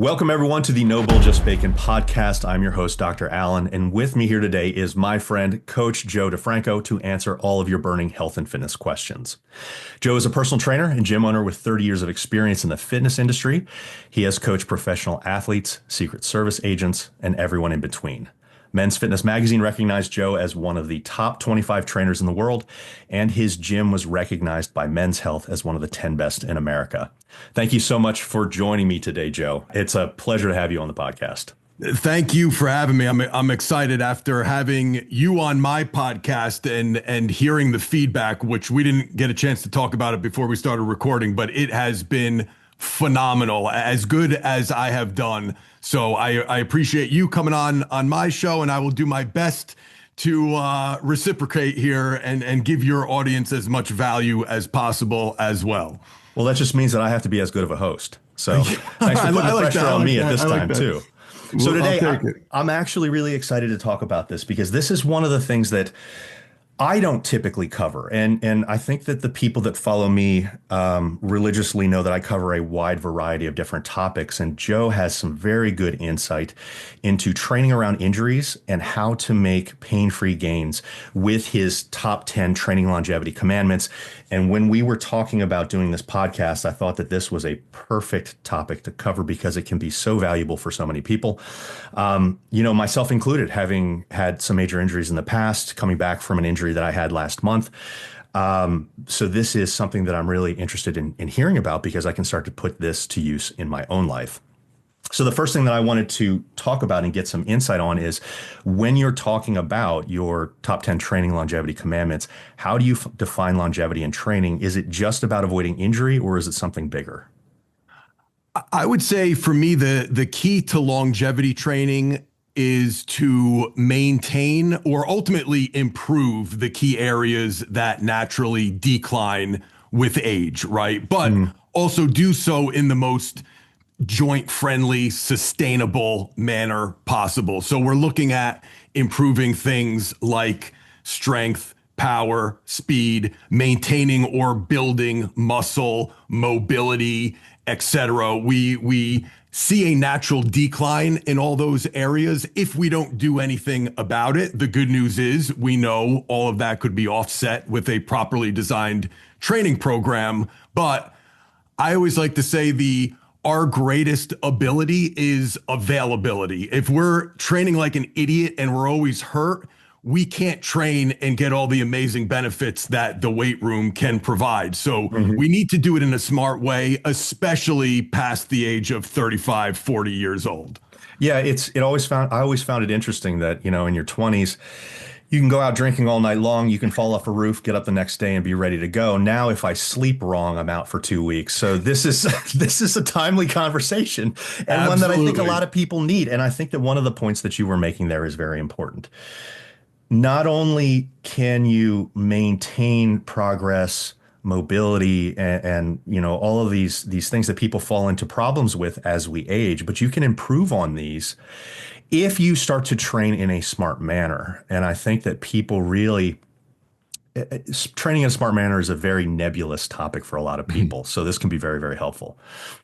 Welcome, everyone, to the No Bull, Just Bacon podcast. I'm your host, Dr. Allan, and with me here today is my friend, Coach Joe DeFranco, to answer all of your burning health and fitness questions. Joe is a personal trainer and gym owner with 30 years of experience in the fitness industry. He has coached professional athletes, Secret Service agents, and everyone in between. Men's Fitness Magazine recognized Joe as one of the top 25 trainers in the world, and his gym was recognized by Men's Health as one of the 10 best in America. Thank you so much for joining me today, Joe. It's a pleasure to have you on the podcast. Thank you for having me. I'm excited after having you on my podcast and hearing the feedback, which we didn't get a chance to talk about it before we started recording, but it has been phenomenal, as good as I have done. So I appreciate you coming on my show, and I will do my best to reciprocate here and give your audience as much value as possible as well. Well, that just means that I have to be as good of a host. So thanks for putting the pressure on me at this time too. So today, I'm actually really excited to talk about this because this is one of the things that I don't typically cover. And I think that the people that follow me religiously know that I cover a wide variety of different topics. And Joe has some very good insight into training around injuries and how to make pain-free gains with his top 10 training longevity commandments. And when we were talking about doing this podcast, I thought that this was a perfect topic to cover because it can be so valuable for so many people. Myself included, having had some major injuries in the past, coming back from an injury that I had last month. So this is something that I'm really interested in hearing about because I can start to put this to use in my own life. So the first thing that I wanted to talk about and get some insight on is when you're talking about your top 10 training longevity commandments, how do you define longevity in training? Is it just about avoiding injury or is it something bigger? I would say for me, the key to longevity training is to maintain or ultimately improve the key areas that naturally decline with age, right? But also do so in the most joint-friendly, sustainable manner possible. So we're looking at improving things like strength, power, speed, maintaining or building muscle, mobility, etc. We see a natural decline in all those areas if we don't do anything about it. The good news is we know all of that could be offset with a properly designed training program. But I always like to say our greatest ability is availability. If we're training like an idiot and we're always hurt, we can't train and get all the amazing benefits that the weight room can provide. So we need to do it in a smart way, especially past the age of 35, 40 years old. Yeah, I always found it interesting that, in your 20s, you can go out drinking all night long. You can fall off a roof, get up the next day and be ready to go. Now, if I sleep wrong, I'm out for 2 weeks. So this is a timely conversation and Absolutely. One that I think a lot of people need. And I think that one of the points that you were making there is very important. Not only can you maintain progress, mobility, and all of these things that people fall into problems with as we age, but you can improve on these if you start to train in a smart manner. And I think that people really, training in a smart manner is a very nebulous topic for a lot of people. So this can be very, very helpful.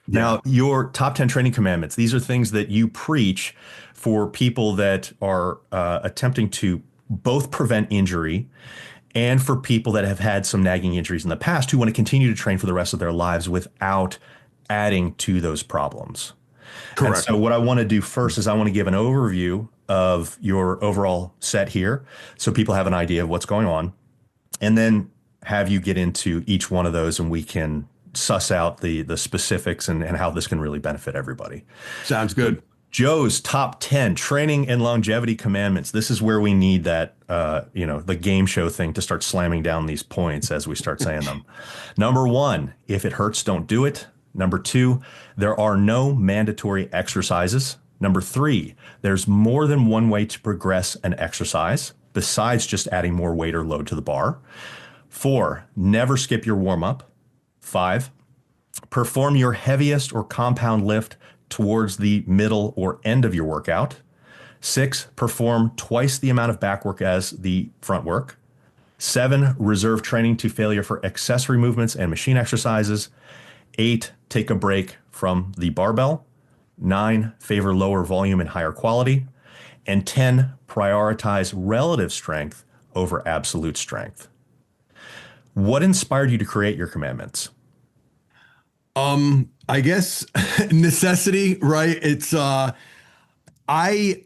Yeah. Now, your top 10 training commandments, these are things that you preach for people that are attempting to both prevent injury and for people that have had some nagging injuries in the past who want to continue to train for the rest of their lives without adding to those problems. Correct. And so what I want to do first is I want to give an overview of your overall set here so people have an idea of what's going on, and then have you get into each one of those and we can suss out the specifics and how this can really benefit everybody. Sounds good. Joe's top 10 training and longevity commandments. This is where we need that, the game show thing to start slamming down these points as we start saying them. Number 1, if it hurts, don't do it. Number 2, there are no mandatory exercises. Number 3, there's more than one way to progress an exercise besides just adding more weight or load to the bar. 4, never skip your warm-up. 5, perform your heaviest or compound lift towards the middle or end of your workout. 6, perform twice the amount of back work as the front work. 7, reserve training to failure for accessory movements and machine exercises. 8, take a break from the barbell. 9, favor lower volume and higher quality. And 10, prioritize relative strength over absolute strength. What inspired you to create your commandments? I guess necessity, right? I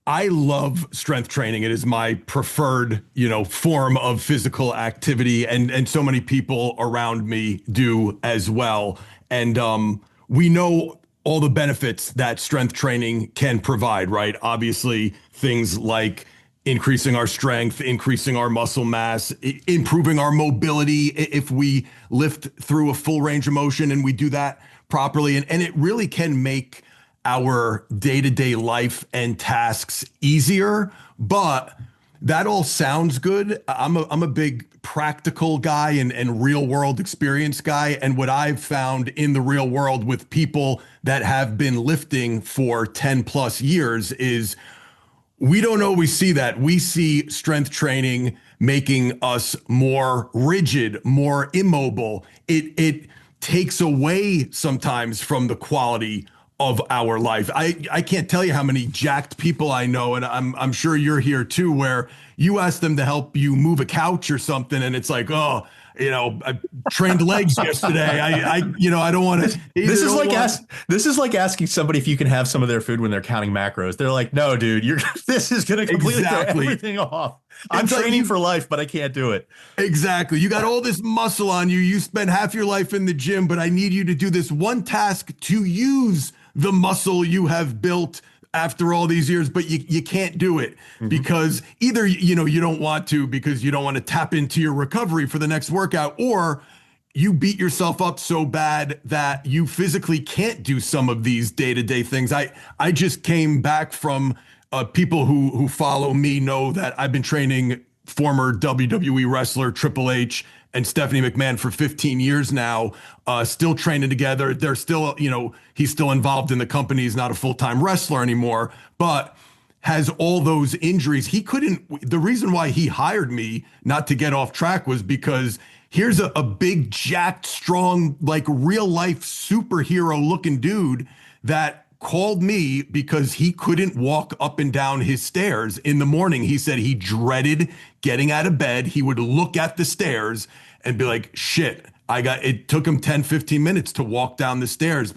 I love strength training. It is my preferred, form of physical activity, and so many people around me do as well. And we know all the benefits that strength training can provide, right? Obviously, things like increasing our strength, increasing our muscle mass, improving our mobility if we lift through a full range of motion and we do that properly. And it really can make our day-to-day life and tasks easier, but that all sounds good. I'm a big practical guy and real world experience guy. And what I've found in the real world with people that have been lifting for 10 plus years is we don't always see that. We see strength training making us more rigid, more immobile. It takes away sometimes from the quality of our life. I can't tell you how many jacked people I know, and I'm sure you're here too, where you ask them to help you move a couch or something, and it's like, oh, I trained legs yesterday. I don't want to. This is like asking somebody if you can have some of their food when they're counting macros. They're like, no, dude, this is going to completely throw everything off. I'm training for life, but I can't do it. Exactly. You got all this muscle on you. You spend half your life in the gym, but I need you to do this one task to use the muscle you have built after all these years, but you can't do it because either, you don't want to because you don't want to tap into your recovery for the next workout, or you beat yourself up so bad that you physically can't do some of these day-to-day things. I just came back from people who follow me know that I've been training former WWE wrestler Triple H and Stephanie McMahon for 15 years now, still training together. They're still, he's still involved in the company. He's not a full-time wrestler anymore, but has all those injuries. The reason why he hired me, not to get off track, was because here's a big, jacked, strong, like real life superhero looking dude that called me because he couldn't walk up and down his stairs in the morning. He said he dreaded getting out of bed. He would look at the stairs and be like, shit, it took him 10, 15 minutes to walk down the stairs.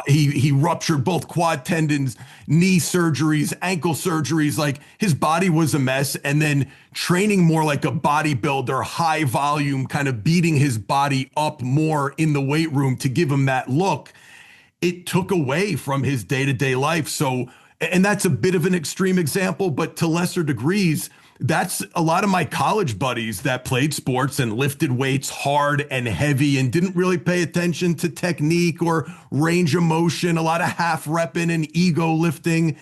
He ruptured both quad tendons, knee surgeries, ankle surgeries. Like his body was a mess. And then training more like a bodybuilder, high volume, kind of beating his body up more in the weight room to give him that look. It took away from his day-to-day life. So, and that's a bit of an extreme example, but to lesser degrees, that's a lot of my college buddies that played sports and lifted weights hard and heavy and didn't really pay attention to technique or range of motion, a lot of half repping and ego lifting.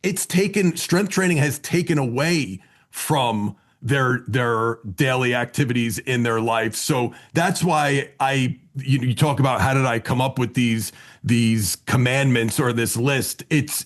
Strength training has taken away from their daily activities in their life. So that's why you talk about how did I come up with these commandments or this list. It's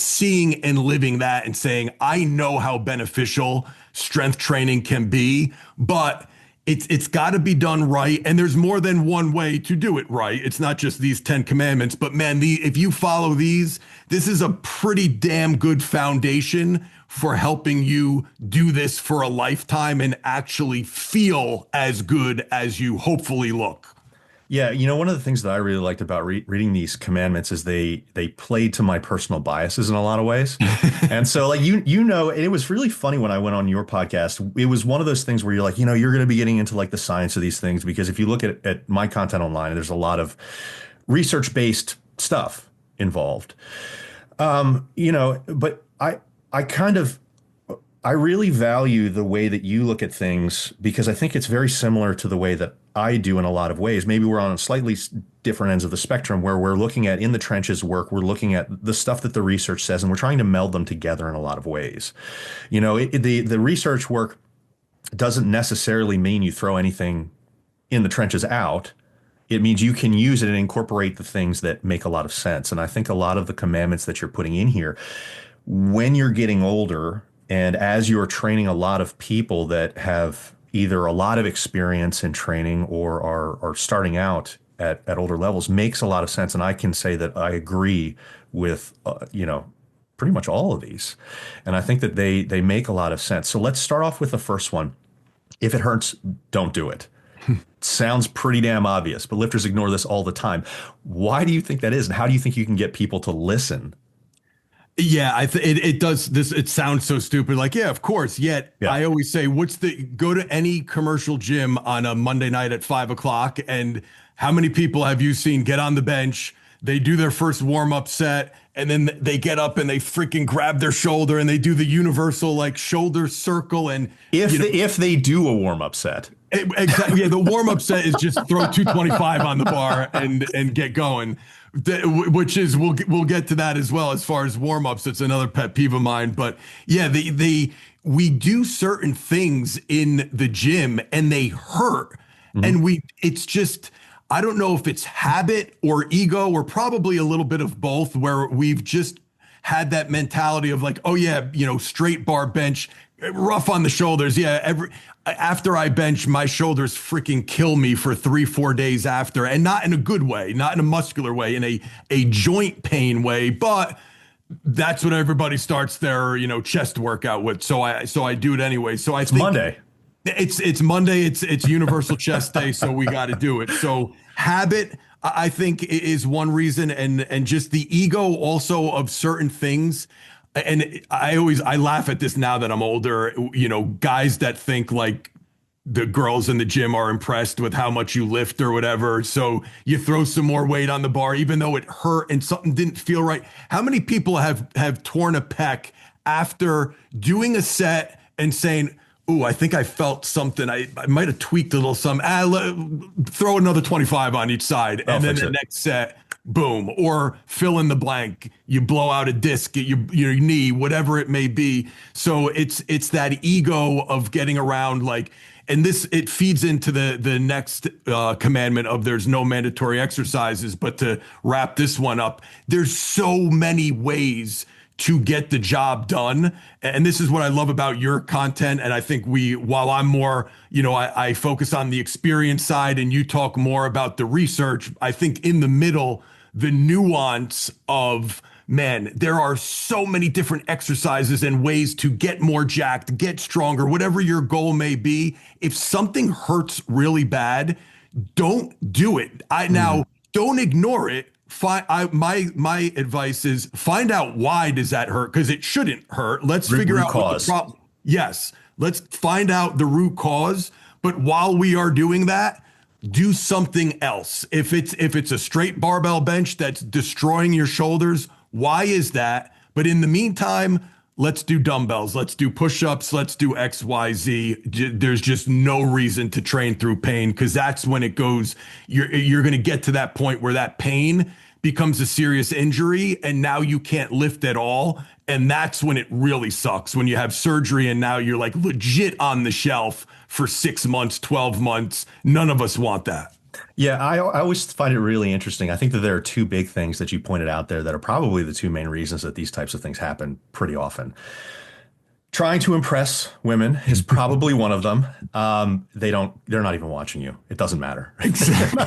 seeing and living that and saying, I know how beneficial strength training can be, but it's got to be done right. And there's more than one way to do it right. It's not just these 10 commandments, but man, if you follow these, this is a pretty damn good foundation for helping you do this for a lifetime and actually feel as good as you hopefully look. Yeah, one of the things that I really liked about reading these commandments is they played to my personal biases in a lot of ways. And so like, it was really funny when I went on your podcast. It was one of those things where you're like, you're going to be getting into like the science of these things, because if you look at my content online, there's a lot of research-based stuff involved. But I really value the way that you look at things, because I think it's very similar to the way that I do in a lot of ways. Maybe we're on slightly different ends of the spectrum, where we're looking at in the trenches work, we're looking at the stuff that the research says, and we're trying to meld them together in a lot of ways. The research work doesn't necessarily mean you throw anything in the trenches out. It means you can use it and incorporate the things that make a lot of sense. And I think a lot of the commandments that you're putting in here, when you're getting older, and as you're training a lot of people that have either a lot of experience in training or are starting out at older levels makes a lot of sense. And I can say that I agree with, pretty much all of these. And I think that they make a lot of sense. So let's start off with the first one. If it hurts, don't do it. Sounds pretty damn obvious, but lifters ignore this all the time. Why do you think that is? And how do you think you can get people to listen? Yeah, it does this. It sounds so stupid. Like, yeah, of course. Yet Yeah. I always say, go to any commercial gym on a Monday night at 5 o'clock, and how many people have you seen get on the bench? They do their first warm up set, and then they get up and they freaking grab their shoulder and they do the universal like shoulder circle. And If they do a warm up set. Exactly. Yeah, the warm up set is just throw 225 on the bar and get going. Which is we'll get to that as well as far as warm ups. It's another pet peeve of mine. But yeah, we do certain things in the gym and they hurt, and it's just. I don't know if it's habit or ego or probably a little bit of both, where we've just had that mentality of like, oh yeah, straight bar bench, rough on the shoulders. Yeah, after I bench, my shoulders freaking kill me for 3-4 days after, and not in a good way, not in a muscular way, in a joint pain way, but that's what everybody starts their chest workout with. So I do it anyway. So I think Monday. It's Monday. It's Universal Chest Day, so we got to do it. So habit, I think, is one reason, and just the ego also of certain things. And I laugh at this now that I'm older. Guys that think like the girls in the gym are impressed with how much you lift or whatever. So you throw some more weight on the bar, even though it hurt and something didn't feel right. How many people have torn a pec after doing a set and saying, ooh, I think I felt something. I might have tweaked a little something. Throw another 25 on each side. And then the next set, boom. Or fill in the blank. You blow out a disc at your knee, whatever it may be. So it's that ego of getting around like, and it feeds into the next commandment of there's no mandatory exercises. But to wrap this one up, there's so many ways to get the job done. And this is what I love about your content. And I think while I'm more, I focus on the experience side and you talk more about the research, I think in the middle, the nuance of, man, there are so many different exercises and ways to get more jacked, get stronger, whatever your goal may be. If something hurts really bad, don't do it. Now, don't ignore it. My advice is find out why does that hurt, because it shouldn't hurt. Let's figure out what the problem. Yes, let's find out the root cause. But while we are doing that, do something else. If it's a straight barbell bench that's destroying your shoulders, why is that? But in the meantime, let's do dumbbells. Let's do push-ups. Let's do X, Y, Z. There's just no reason to train through pain, because that's when it goes. You're going to get to that point where that pain becomes a serious injury and now you can't lift at all. And that's when it really sucks, when you have surgery and now you're like legit on the shelf for 6 months, 12 months. None of us want that. Yeah, I always find it really interesting. I think that there are two big things that you pointed out there that are probably the two main reasons that these types of things happen pretty often. Trying to impress women is probably one of them. They're not even watching you. It doesn't matter. Exactly.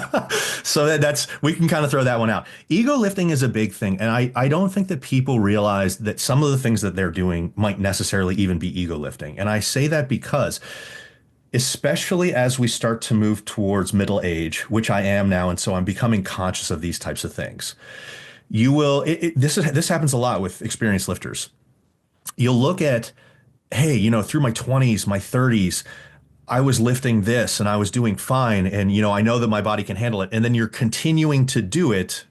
So we can kind of throw that one out. Ego lifting is a big thing. And I don't think that people realize that some of the things that they're doing might necessarily even be ego lifting. And I say that because, especially as we start to move towards middle age, which I am now, and so I'm becoming conscious of these types of things. This happens a lot with experienced lifters. You'll look at, hey, through my 20s, my 30s, I was lifting this and I was doing fine. And, I know that my body can handle it. And then you're continuing to do it,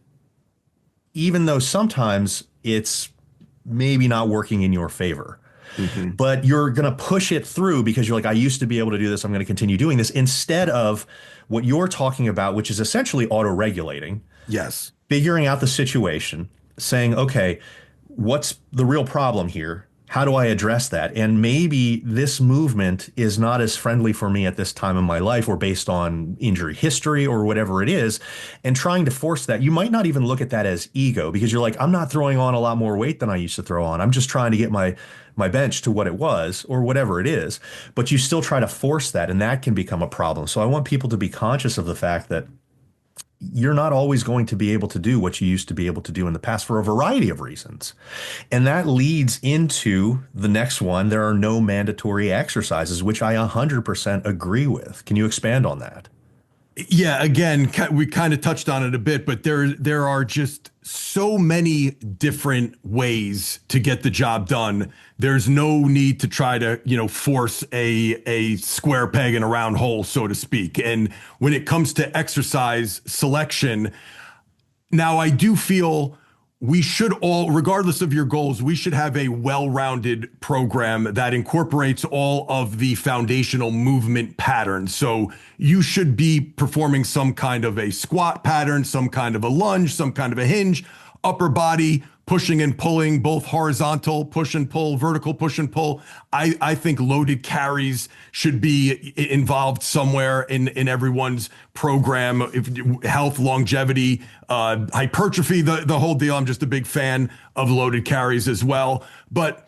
even though sometimes it's maybe not working in your favor. Mm-hmm. But you're going to push it through because you're like, I used to be able to do this. I'm going to continue doing this, instead of what you're talking about, which is essentially auto-regulating. Yes. Figuring out the situation, saying, okay, what's the real problem here? How do I address that? And maybe this movement is not as friendly for me at this time in my life, or based on injury history or whatever it is, and trying to force that. You might not even look at that as ego, because you're like, I'm not throwing on a lot more weight than I used to throw on. I'm just trying to get my bench to what it was, or whatever it is. But you still try to force that, and that can become a problem. So I want people to be conscious of the fact that you're not always going to be able to do what you used to be able to do in the past for a variety of reasons. And that leads into the next one. There are no mandatory exercises, which I 100% agree with. Can you expand on that? Yeah, again, we kind of touched on it a bit, but there are just so many different ways to get the job done. There's no need to try to, force a square peg in a round hole, so to speak. And when it comes to exercise selection, now I do feel we should all, regardless of your goals, we should have a well-rounded program that incorporates all of the foundational movement patterns. So you should be performing some kind of a squat pattern, some kind of a lunge, some kind of a hinge, upper body, pushing and pulling, both horizontal push and pull, vertical push and pull. I think loaded carries should be involved somewhere in everyone's program. Health, longevity, hypertrophy, the whole deal. I'm just a big fan of loaded carries as well. But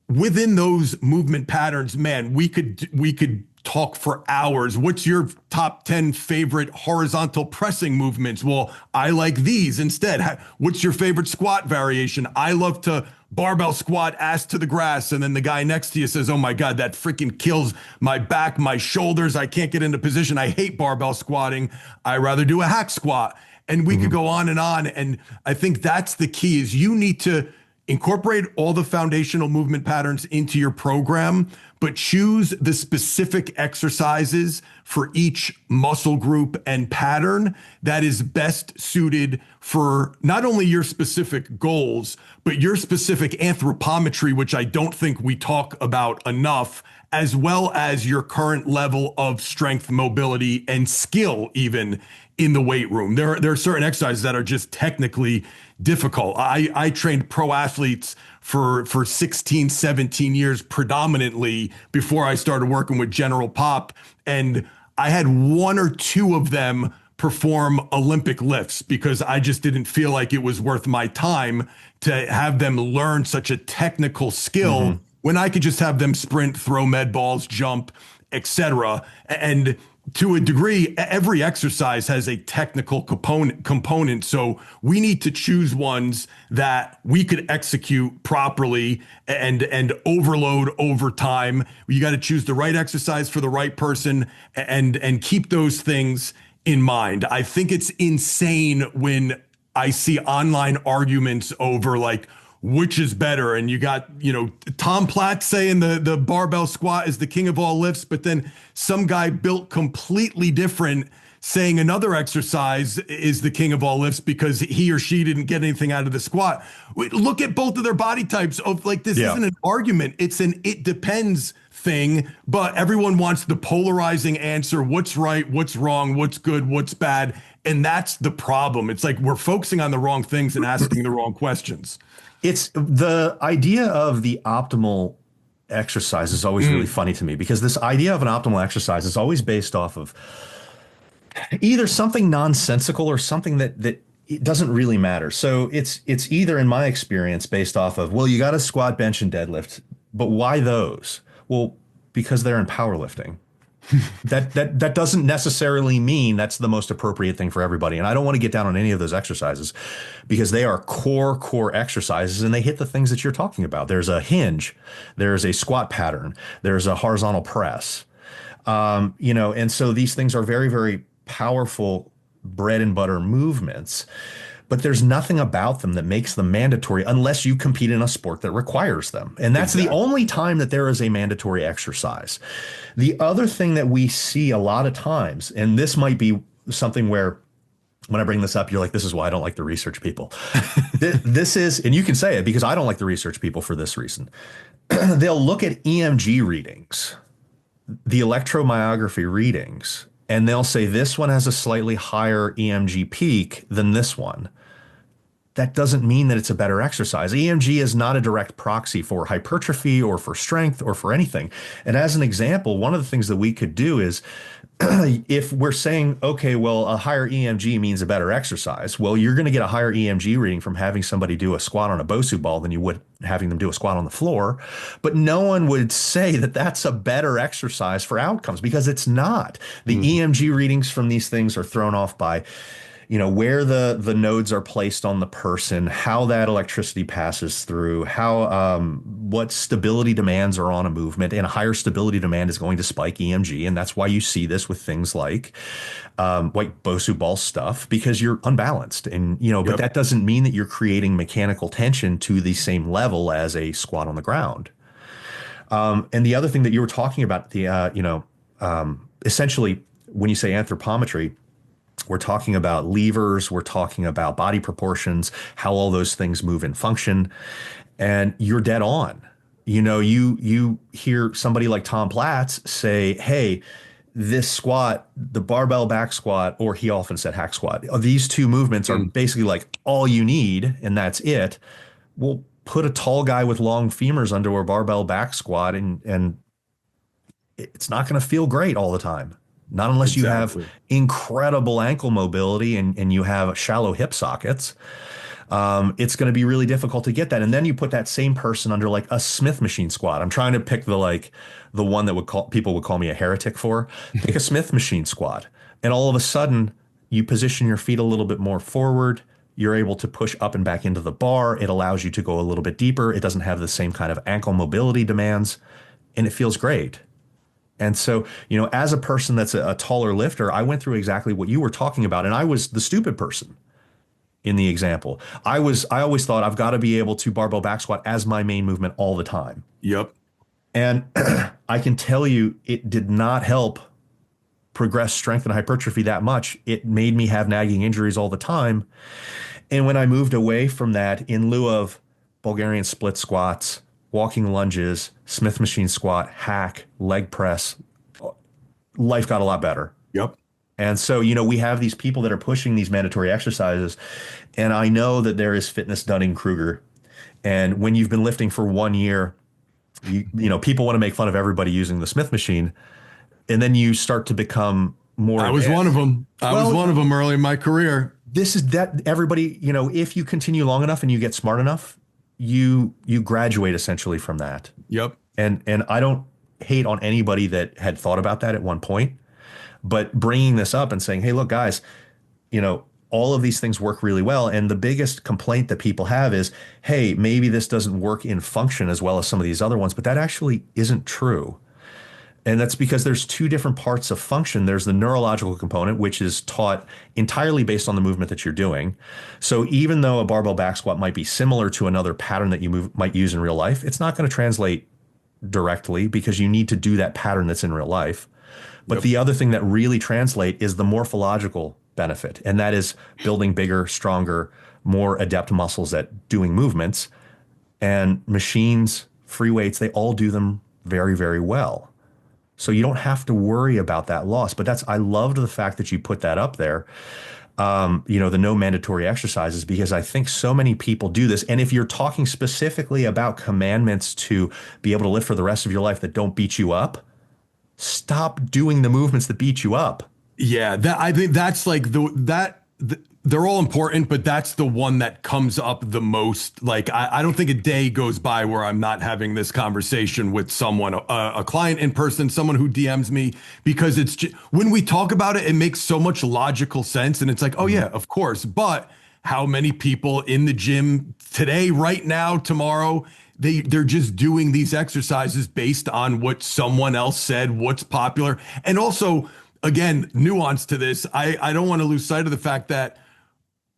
within those movement patterns, man, we could talk for hours. What's your top 10 favorite horizontal pressing movements? Well, I like these instead. What's your favorite squat variation? I love to barbell squat ass to the grass. And then the guy next to you says, oh my God, that freaking kills my back, my shoulders. I can't get into position. I hate barbell squatting. I rather do a hack squat. And we could go on. And I think that's the key is you need to incorporate all the foundational movement patterns into your program, but choose the specific exercises for each muscle group and pattern that is best suited for not only your specific goals, but your specific anthropometry, which I don't think we talk about enough, as well as your current level of strength, mobility, and skill even in the weight room. There are certain exercises that are just technically difficult. I trained pro athletes for 16, 17 years predominantly before I started working with General Pop. And I had one or two of them perform Olympic lifts because I just didn't feel like it was worth my time to have them learn such a technical skill when I could just have them sprint, throw med balls, jump, etc. And to a degree, every exercise has a technical component. So we need to choose ones that we could execute properly and overload over time. You got to choose the right exercise for the right person and keep those things in mind. I think it's insane when I see online arguments over like, which is better? And you got, Tom Platt saying the barbell squat is the king of all lifts, but then some guy built completely different saying another exercise is the king of all lifts because he or she didn't get anything out of the squat. Look at both of their body types of like, this isn't an argument. It's an, it depends thing, but everyone wants the polarizing answer. What's right? What's wrong? What's good? What's bad? And that's the problem. It's like, we're focusing on the wrong things and asking the wrong questions. It's the idea of the optimal exercise is always really funny to me because this idea of an optimal exercise is always based off of either something nonsensical or something that it doesn't really matter. So it's either, in my experience, based off of, well, you got to squat, bench, and deadlift, but why those? Well, because they're in powerlifting. That doesn't necessarily mean that's the most appropriate thing for everybody. And I don't want to get down on any of those exercises because they are core exercises and they hit the things that you're talking about. There's a hinge, there's a squat pattern, there's a horizontal press, and so these things are very, very powerful bread and butter movements. But there's nothing about them that makes them mandatory unless you compete in a sport that requires them. And that's the only time that there is a mandatory exercise. The other thing that we see a lot of times, and this might be something where when I bring this up, you're like, this is why I don't like the research people. This is, and you can say it because I don't like the research people for this reason. They'll look at EMG readings, the electromyography readings, and they'll say this one has a slightly higher EMG peak than this one. That doesn't mean that it's a better exercise. EMG is not a direct proxy for hypertrophy or for strength or for anything. And as an example, one of the things that we could do is if we're saying, okay, well, a higher EMG means a better exercise. Well, you're going to get a higher EMG reading from having somebody do a squat on a BOSU ball than you would having them do a squat on the floor. But no one would say that that's a better exercise for outcomes because it's not. The EMG readings from these things are thrown off by where the nodes are placed on the person, how that electricity passes through, how what stability demands are on a movement, and a higher stability demand is going to spike EMG, and that's why you see this with things like Bosu ball stuff, because you're unbalanced, and but Yep. that doesn't mean that you're creating mechanical tension to the same level as a squat on the ground. And the other thing that you were talking about, essentially, when you say anthropometry, we're talking about levers, we're talking about body proportions, how all those things move and function, and you're dead on. You hear somebody like Tom Platz say, "Hey, this squat, the barbell back squat," or he often said hack squat. These two movements are Mm. basically like all you need, and that's it. Well, put a tall guy with long femurs under a barbell back squat, and it's not going to feel great all the time. Not unless you have Exactly. incredible ankle mobility and you have shallow hip sockets. It's going to be really difficult to get that. And then you put that same person under like a Smith machine squat. I'm trying to pick the one that people would call me a heretic for. Pick a Smith machine squat. And all of a sudden you position your feet a little bit more forward. You're able to push up and back into the bar. It allows you to go a little bit deeper. It doesn't have the same kind of ankle mobility demands, and it feels great. And so, as a person that's a taller lifter, I went through exactly what you were talking about, and I was the stupid person in the example. I always thought I've got to be able to barbell back squat as my main movement all the time. Yep. And I can tell you it did not help progress strength and hypertrophy that much. It made me have nagging injuries all the time. And when I moved away from that, in lieu of Bulgarian split squats, walking lunges, Smith machine squat, hack, leg press, life got a lot better. Yep. And so, we have these people that are pushing these mandatory exercises. And I know that there is fitness Dunning-Kruger. And when you've been lifting for 1 year, people want to make fun of everybody using the Smith machine. And then you start to become more. I was one of them. I was one of them early in my career. This is that everybody, if you continue long enough and you get smart enough, you graduate essentially from that. Yep. And I don't hate on anybody that had thought about that at one point, but bringing this up and saying, "Hey, look, guys, all of these things work really well." And the biggest complaint that people have is, "Hey, maybe this doesn't work in function as well as some of these other ones," but that actually isn't true. And that's because there's two different parts of function. There's the neurological component, which is taught entirely based on the movement that you're doing. So even though a barbell back squat might be similar to another pattern that you might use in real life, it's not going to translate directly because you need to do that pattern that's in real life. But Yep. the other thing that really translate is the morphological benefit, and that is building bigger, stronger, more adept muscles at doing movements. And machines, free weights, they all do them very, very well. So you don't have to worry about that loss. But I loved the fact that you put that up there. The no mandatory exercises, because I think so many people do this. And if you're talking specifically about commandments to be able to lift for the rest of your life that don't beat you up, stop doing the movements that beat you up. Yeah, I think that's like they're all important, but that's the one that comes up the most. Like, I don't think a day goes by where I'm not having this conversation with someone, a client in person, someone who DMs me, because it's just, when we talk about it, it makes so much logical sense. And it's like, oh yeah, of course. But how many people in the gym today, right now, tomorrow, they're just doing these exercises based on what someone else said, what's popular. And also, again, nuance to this. I don't want to lose sight of the fact that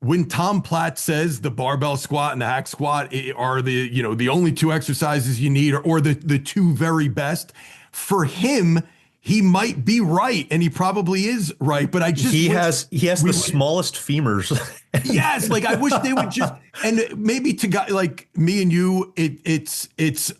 when Tom Platt says the barbell squat and the hack squat are the only two exercises you need, or the two very best, for him, he might be right, and he probably is right. But I just he has the smallest femurs. Yes, like I wish they would just, and maybe to guys like me and you, it's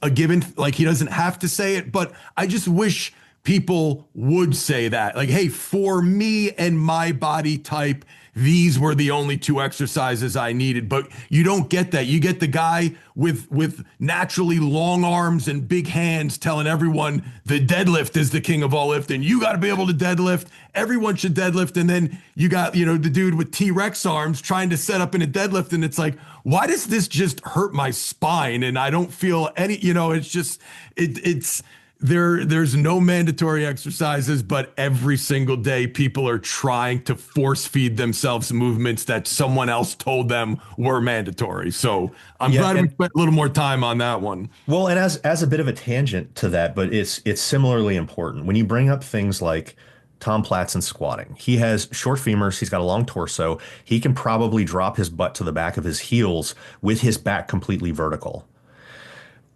a given. Like he doesn't have to say it, but I just wish people would say that. Like, hey, for me and my body type, these were the only two exercises I needed. But you don't get that. You get the guy with naturally long arms and big hands telling everyone the deadlift is the king of all lifting. You got to be able to deadlift. Everyone should deadlift. And then you got, the dude with T-Rex arms trying to set up in a deadlift. And it's like, why does this just hurt my spine? And I don't feel any, it's just, it's There's no mandatory exercises, but every single day people are trying to force feed themselves movements that someone else told them were mandatory. So I'm Yeah, glad we and spent a little more time on that one. well, and as a bit of a tangent to that, but it's similarly important when you bring up things like Tom Platz and squatting. He has short femurs, he's got a long torso. He can probably drop his butt to the back of his heels with his back completely vertical.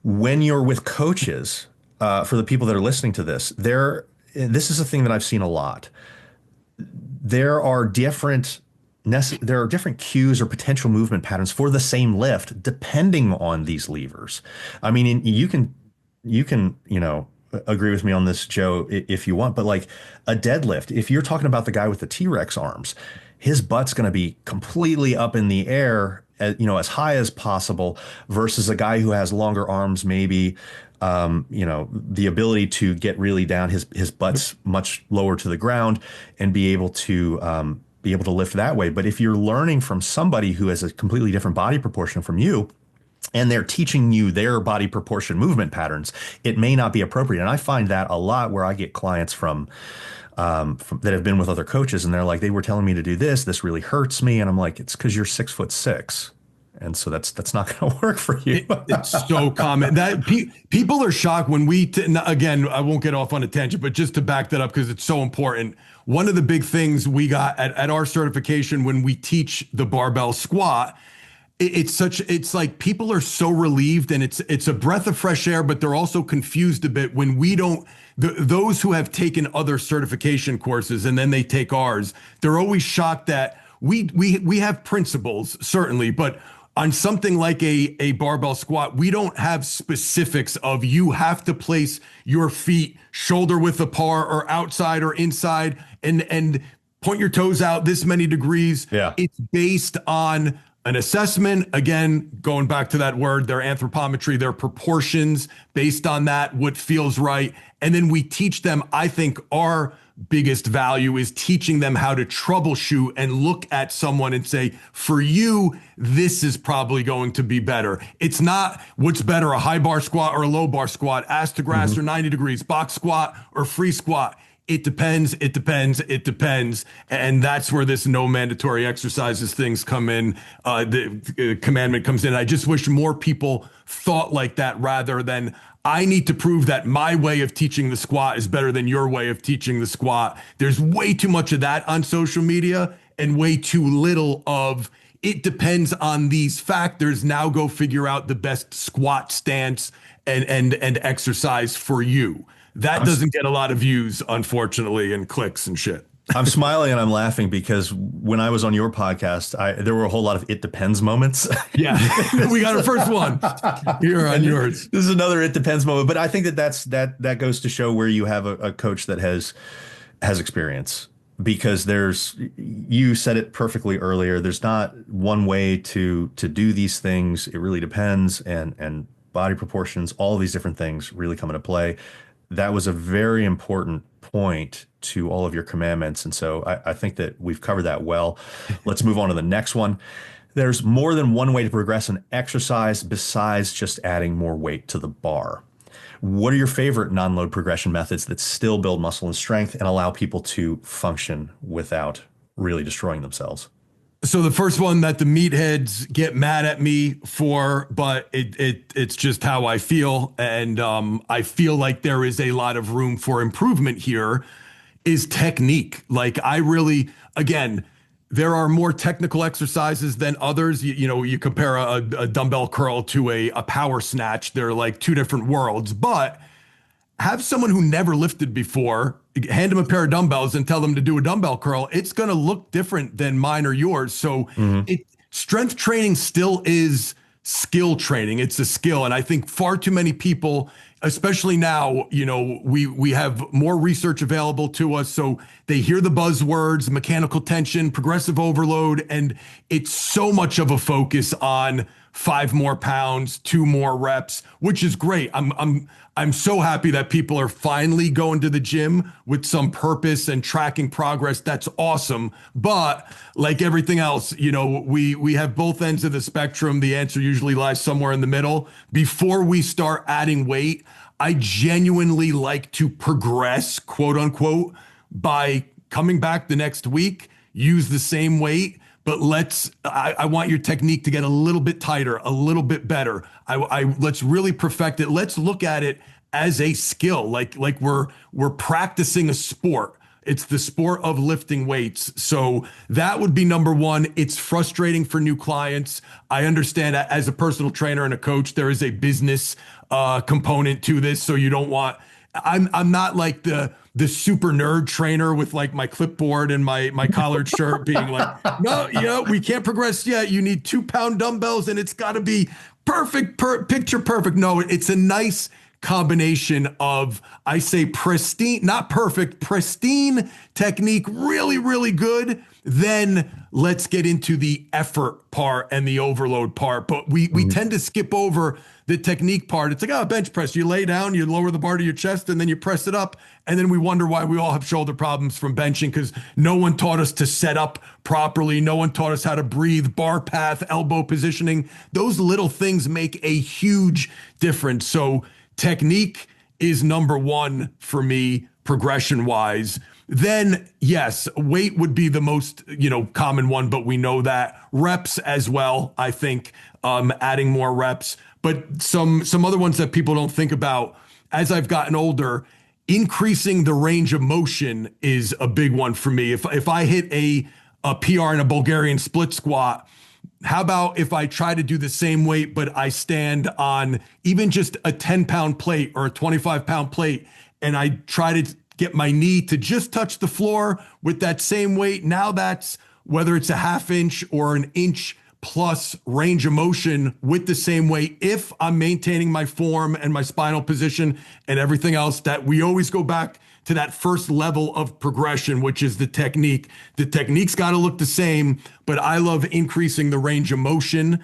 When you're with coaches, for the people that are listening to this, this is a thing that I've seen a lot. There are there are different cues or potential movement patterns for the same lift depending on these levers. I mean, you can agree with me on this, Joe, if you want, but like a deadlift, if you're talking about the guy with the T-Rex arms, his butt's going to be completely up in the air, as high as possible, versus a guy who has longer arms, maybe, the ability to get really down, his butt's much lower to the ground and be able to lift that way. But if you're learning from somebody who has a completely different body proportion from you, and they're teaching you their body proportion movement patterns, it may not be appropriate. And I find that a lot where I get clients from that have been with other coaches, and they're like, they were telling me to do this. This really hurts me, and I'm like, it's because you're 6'6". And so that's not going to work for you. It's so common that people are shocked when again, I won't get off on a tangent, but just to back that up, because it's so important. One of the big things we got at our certification when we teach the barbell squat, it's like people are so relieved, and it's a breath of fresh air, but they're also confused a bit when we don't. Those who have taken other certification courses and then they take ours, they're always shocked that we have principles, certainly, but on something like a barbell squat, we don't have specifics of you have to place your feet shoulder width apart or outside or inside and point your toes out this many degrees. Yeah. It's based on an assessment, again, going back to that word, their anthropometry, their proportions, based on that, what feels right. And then we teach them, I think our biggest value is teaching them how to troubleshoot and look at someone and say, for you, this is probably going to be better. It's not what's better, a high bar squat or a low bar squat, ass to grass or 90 degrees, box squat or free squat. It depends. And that's where this no mandatory exercises things come in. The commandment comes in. I just wish more people thought like that rather than I need to prove that my way of teaching the squat is better than your way of teaching the squat. There's way too much of that on social media and way too little of it depends on these factors. Now go figure out the best squat stance and exercise for you. That doesn't get a lot of views, unfortunately, and clicks and shit. I'm smiling and I'm laughing because when I was on your podcast, there were a whole lot of "it depends" moments. Yeah, we got our first one here on yours. This is another "it depends" moment, but I think that goes to show where you have a coach that has experience, because you said it perfectly earlier. There's not one way to do these things. It really depends, and body proportions, all these different things really come into play. That was a very important point to all of your commandments. And so I think that we've covered that well. Let's move on to the next one. There's more than one way to progress an exercise besides just adding more weight to the bar. What are your favorite non-load progression methods that still build muscle and strength and allow people to function without really destroying themselves? So the first one that the meatheads get mad at me for, but it's just how I feel. And I feel like there is a lot of room for improvement here is technique. Like again, there are more technical exercises than others. You compare a dumbbell curl to a power snatch. They're like two different worlds, but have someone who never lifted before, hand them a pair of dumbbells and tell them to do a dumbbell curl. It's going to look different than mine or yours. So strength training still is skill training. It's a skill. And I think far too many people, especially now, we have more research available to us. So they hear the buzzwords, mechanical tension, progressive overload, and it's so much of a focus on 5 more pounds, 2 more reps, which is great. I'm so happy that people are finally going to the gym with some purpose and tracking progress. That's awesome. But like everything else, we have both ends of the spectrum. The answer usually lies somewhere in the middle. Before we start adding weight, I genuinely like to progress, quote unquote, by coming back the next week, use the same weight, but I want your technique to get a little bit tighter, a little bit better. Let's really perfect it. Let's look at it as a skill, like we're practicing a sport. It's the sport of lifting weights. So that would be number one. It's frustrating for new clients. I understand that as a personal trainer and a coach, there is a business component to this. So you don't want, I'm not like the super nerd trainer with like my clipboard and my collared shirt being like, no, we can't progress yet. You need 2-pound dumbbells and it's got to be perfect, picture perfect. No, it's a nice combination of, I say pristine, not perfect, pristine technique, really, really good. Then let's get into the effort part and the overload part. But we tend to skip over the technique part. It's like, oh, bench press, you lay down, you lower the bar to your chest, and then you press it up. And then we wonder why we all have shoulder problems from benching, because no one taught us to set up properly. No one taught us how to breathe, bar path, elbow positioning. Those little things make a huge difference. So technique is number one for me, progression wise. Then yes, weight would be the most, common one, but we know that. Reps as well, I think, adding more reps. But some other ones that people don't think about as I've gotten older, increasing the range of motion is a big one for me. If I hit a PR in a Bulgarian split squat, how about if I try to do the same weight, but I stand on even just a 10-pound plate or a 25-pound plate, and I try to get my knee to just touch the floor with that same weight. Now that's, whether it's a half inch or an inch plus range of motion with the same weight, if I'm maintaining my form and my spinal position and everything else, that we always go back to that first level of progression, which is the technique. The technique's got to look the same, but I love increasing the range of motion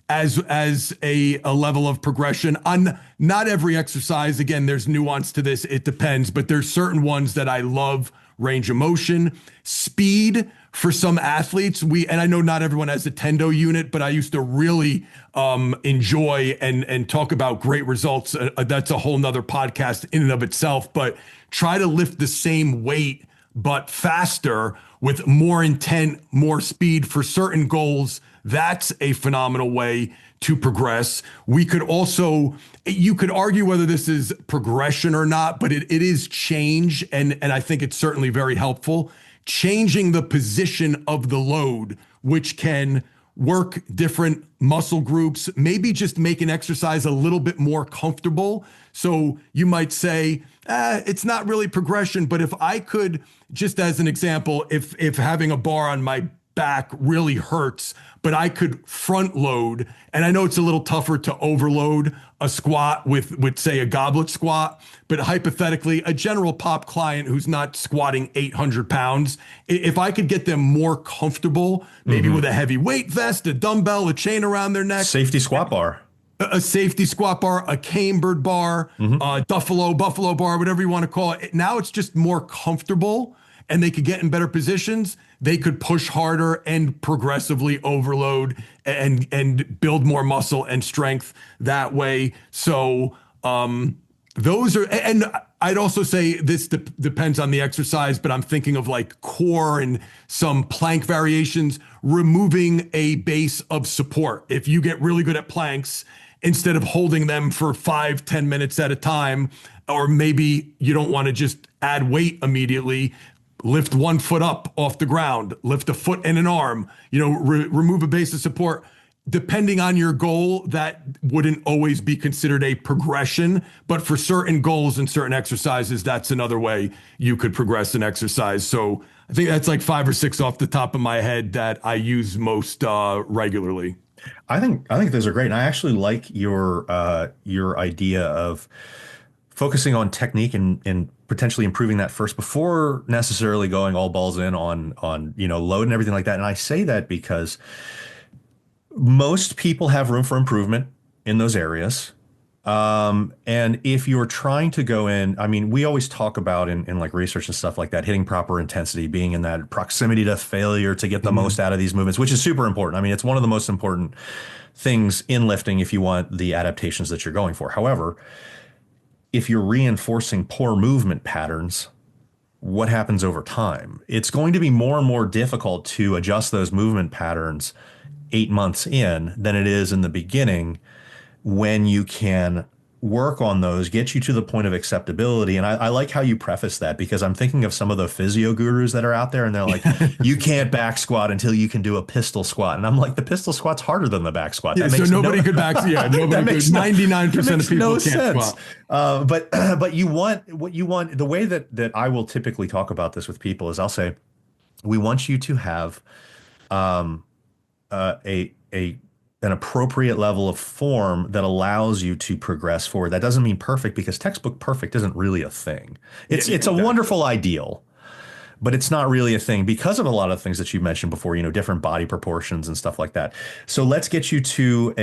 as a level of progression. On not every exercise, again, there's nuance to this, it depends, but there's certain ones that I love range of motion. Speed for some athletes, and I know not everyone has a tendo unit, but I used to really enjoy and talk about great results. That's a whole nother podcast in and of itself, but try to lift the same weight, but faster with more intent, more speed for certain goals. That's a phenomenal way to progress. We could also, you could argue whether this is progression or not, but it is change. And I think it's certainly very helpful. Changing the position of the load, which can work different muscle groups, maybe just make an exercise a little bit more comfortable. So you might say, it's not really progression, but if I could, just as an example, if having a bar on my back really hurts, but I could front load, and I know it's a little tougher to overload a squat with say a goblet squat, but hypothetically, a general pop client who's not squatting 800 pounds, if I could get them more comfortable, maybe with a heavy weight vest, a dumbbell, a chain around their neck. Safety squat bar. A safety squat bar, a cambered bar, buffalo bar, whatever you want to call it. Now it's just more comfortable and they could get in better positions. They could push harder and progressively overload and build more muscle and strength that way. So those are, and I'd also say this depends on the exercise, but I'm thinking of like core and some plank variations, removing a base of support. If you get really good at planks, instead of holding them for 5-10 minutes at a time, or maybe you don't want to just add weight immediately, lift one foot up off the ground, lift a foot and an arm, remove a base of support. Depending on your goal, that wouldn't always be considered a progression, but for certain goals and certain exercises, that's another way you could progress an exercise. So I think that's like 5 or 6 off the top of my head that I use most regularly. I think those are great. And I actually like your idea of focusing on technique and potentially improving that first before necessarily going all balls in on load and everything like that. And I say that because most people have room for improvement in those areas. And if you're trying to go in, I mean, we always talk about in like research and stuff like that, hitting proper intensity, being in that proximity to failure to get the most out of these movements, which is super important. I mean, it's one of the most important things in lifting if you want the adaptations that you're going for. However, if you're reinforcing poor movement patterns, what happens over time? It's going to be more and more difficult to adjust those movement patterns 8 months in than it is in the beginning when you can work on those, get you to the point of acceptability. And I like how you preface that because I'm thinking of some of the physio gurus that are out there and they're like, you can't back squat until you can do a pistol squat. And I'm like, the pistol squat's harder than the back squat. Yeah, That so makes nobody could back. Yeah, nobody could. 99% of people can't squat. But you want what you want. The way that I will typically talk about this with people is I'll say, we want you to have a an appropriate level of form that allows you to progress forward. That doesn't mean perfect because textbook perfect isn't really a thing. It's a wonderful ideal, but it's not really a thing because of a lot of things that you mentioned before, different body proportions and stuff like that. So let's get you to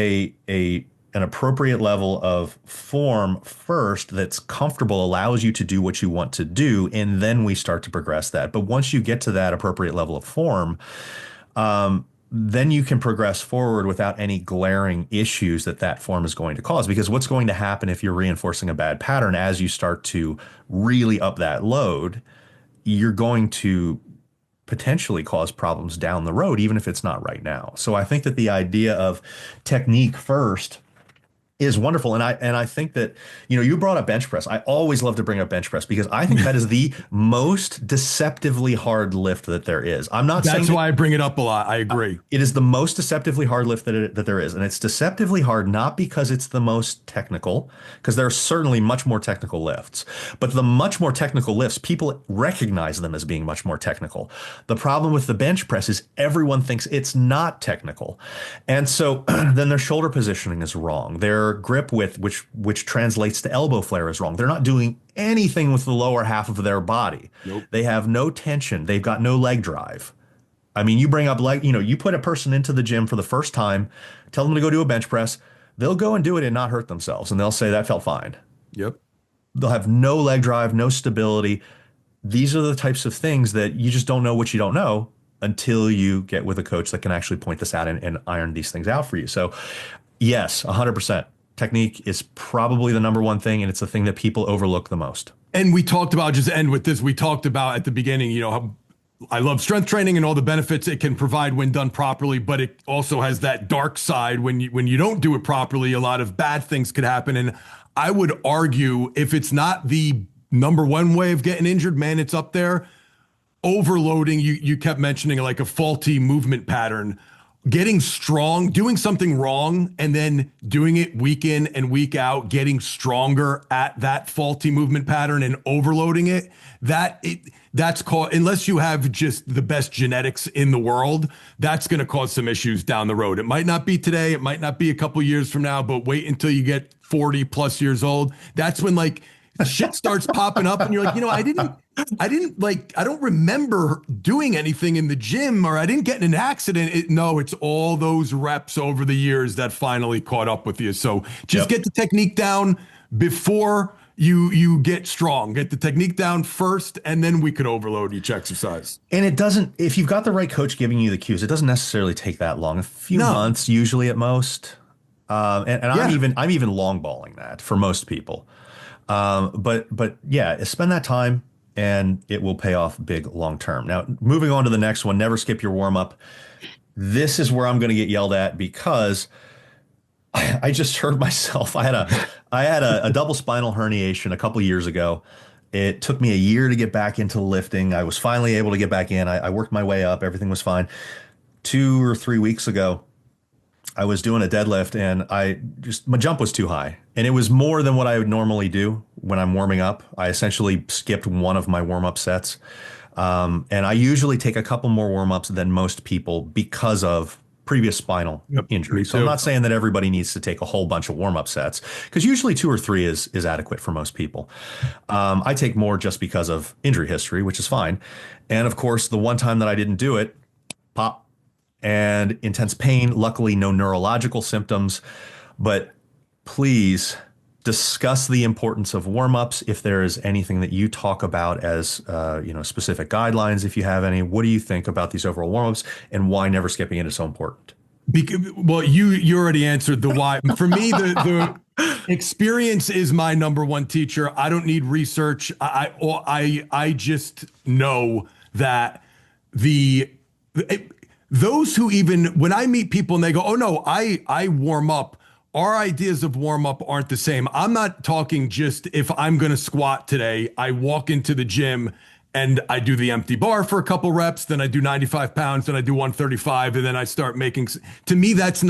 an appropriate level of form first that's comfortable, allows you to do what you want to do, and then we start to progress that. But once you get to that appropriate level of form, then you can progress forward without any glaring issues that form is going to cause. Because what's going to happen if you're reinforcing a bad pattern as you start to really up that load, you're going to potentially cause problems down the road, even if it's not right now. So I think that the idea of technique first is wonderful. And I think that, you brought up bench press. I always love to bring up bench press because I think that is the most deceptively hard lift that there is. I'm not saying that's why I bring it up a lot. I agree. It is the most deceptively hard lift that there is. And it's deceptively hard, not because it's the most technical, because there are certainly much more technical lifts, but the much more technical lifts, people recognize them as being much more technical. The problem with the bench press is everyone thinks it's not technical. And so then their shoulder positioning is wrong. Their grip width, which translates to elbow flare, is wrong. They're not doing anything with the lower half of their body. Nope. They have no tension. They've got no leg drive. I mean, you bring up you put a person into the gym for the first time, tell them to go do a bench press. They'll go and do it and not hurt themselves. And they'll say that felt fine. Yep. They'll have no leg drive, no stability. These are the types of things that you just don't know what you don't know until you get with a coach that can actually point this out and iron these things out for you. So yes, 100%. Technique is probably the number one thing, and it's the thing that people overlook the most. And we talked about, just to end with this, we talked about at the beginning, how I love strength training and all the benefits it can provide when done properly, but it also has that dark side when you don't do it properly. A lot of bad things could happen. And I would argue if it's not the number one way of getting injured, man, it's up there. Overloading, you kept mentioning like a faulty movement pattern. Getting strong, doing something wrong, and then doing it week in and week out, getting stronger at that faulty movement pattern and overloading it, that's called, unless you have just the best genetics in the world, that's going to cause some issues down the road. It might not be today, it might not be a couple years from now, but wait until you get 40 plus years old. That's when like shit starts popping up and you're like, I don't remember doing anything in the gym, or I didn't get in an accident. It's all those reps over the years that finally caught up with you. So just get the technique down before you get strong. Get the technique down first, and then we could overload each exercise. And it doesn't, if you've got the right coach giving you the cues, it doesn't necessarily take that long. A few months usually at most. I'm even long balling that for most people. But yeah, spend that time and it will pay off big long term. Now, moving on to the next one, never skip your warm up. This is where I'm going to get yelled at because I just heard myself. I had a double spinal herniation a couple years ago. It took me a year to get back into lifting. I was finally able to get back in. I worked my way up. Everything was fine. 2 or 3 weeks ago, I was doing a deadlift and my jump was too high, and it was more than what I would normally do when I'm warming up. I essentially skipped one of my warm up sets. And I usually take a couple more warm ups than most people because of previous spinal injury. So I'm not saying that everybody needs to take a whole bunch of warm up sets, because usually 2 or 3 is adequate for most people. I take more just because of injury history, which is fine. And of course, the one time that I didn't do it, pop, and intense pain. Luckily, no neurological symptoms, but please discuss the importance of warm-ups. If there is anything that you talk about as, specific guidelines, if you have any, what do you think about these overall warm-ups and why never skipping it is so important? Well, you already answered the why. For me, the Experience is my number one teacher. I don't need research. I just know that the it- those who even when I meet people and they go, "Oh no, I warm up." Our ideas of warm up aren't the same. I'm not talking just if I'm going to squat today, I walk into the gym and I do the empty bar for a couple reps, then I do 95 pounds, then I do 135, and then I start making. To me, that's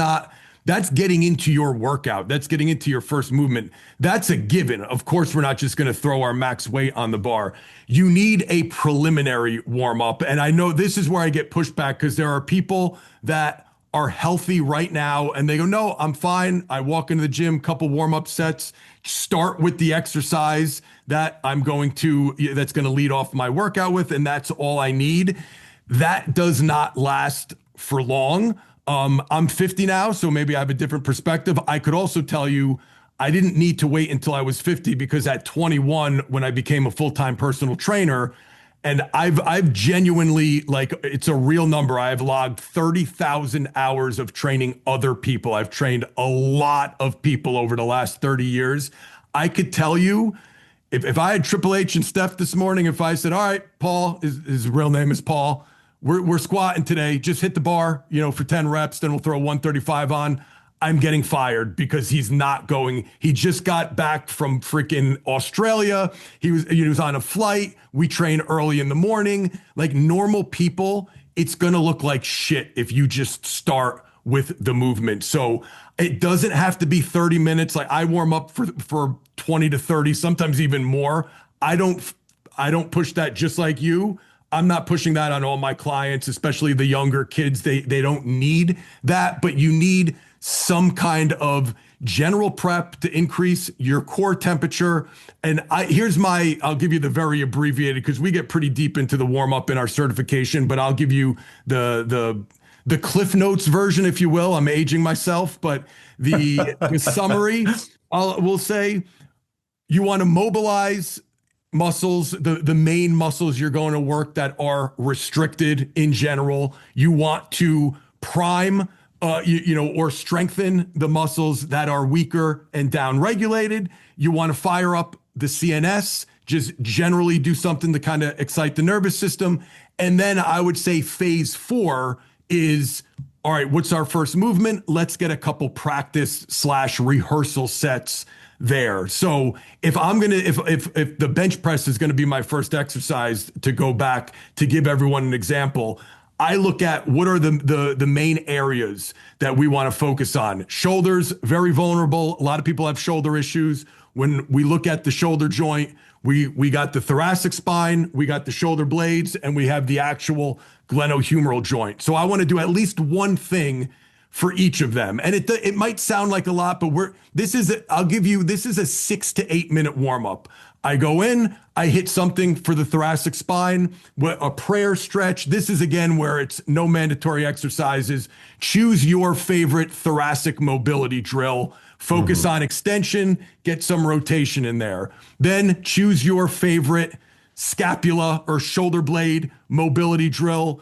getting into your workout. That's getting into your first movement. That's a given. Of course, we're not just going to throw our max weight on the bar. You need a preliminary warm up. And I know this is where I get pushback because there are people that are healthy right now and they go, no, I'm fine. I walk into the gym, couple warm up sets, start with the exercise that that's going to lead off my workout with. And that's all I need. That does not last for long. I'm 50 now, so maybe I have a different perspective. I could also tell you I didn't need to wait until I was 50 because at 21, when I became a full-time personal trainer, and I've genuinely, like, it's a real number. I've logged 30,000 hours of training other people. I've trained a lot of people over the last 30 years. I could tell you if I had Triple H and Steph this morning, if I said, all right, Paul, his real name is Paul, we're squatting today. Just hit the bar, for 10 reps. Then we'll throw 135 on. I'm getting fired because he's not going. He just got back from freaking Australia. He was on a flight. We train early in the morning. Like normal people, it's going to look like shit if you just start with the movement. So it doesn't have to be 30 minutes. Like I warm up for 20 to 30, sometimes even more. I don't push that just like you. I'm not pushing that on all my clients, especially the younger kids. They don't need that, but you need some kind of general prep to increase your core temperature. And I'll give you the very abbreviated because we get pretty deep into the warm up in our certification, but I'll give you the Cliff Notes version, if you will. I'm aging myself, but the summary, we'll say you want to mobilize muscles, the main muscles you're going to work that are restricted in general. You want to prime, or strengthen the muscles that are weaker and down regulated. You want to fire up the CNS, just generally do something to kind of excite the nervous system. And then I would say phase 4 is, all right, what's our first movement? Let's get a couple practice/rehearsal sets there. So if the bench press is going to be my first exercise, to go back to give everyone an example, I look at what are the main areas that we want to focus on. Shoulders, very vulnerable. A lot of people have shoulder issues. When we look at the shoulder joint, we got the thoracic spine, we got the shoulder blades, and we have the actual glenohumeral joint. So I want to do at least one thing for each of them. And it might sound like a lot, but this is a 6 to 8 minute warm up. I go in, I hit something for the thoracic spine, a prayer stretch. This is again where it's no mandatory exercises. Choose your favorite thoracic mobility drill. Focus on extension, get some rotation in there. Then choose your favorite scapula or shoulder blade mobility drill.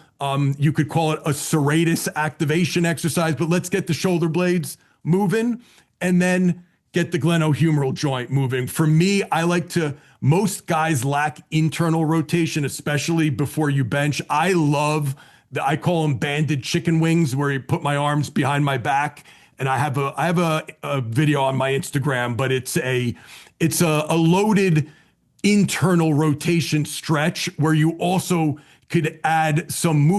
You could call it a serratus activation exercise, but let's get the shoulder blades moving and then get the glenohumeral joint moving. For me, most guys lack internal rotation, especially before you bench. I call them banded chicken wings, where you put my arms behind my back. And I have a video on my Instagram, but it's a loaded internal rotation stretch where you also could add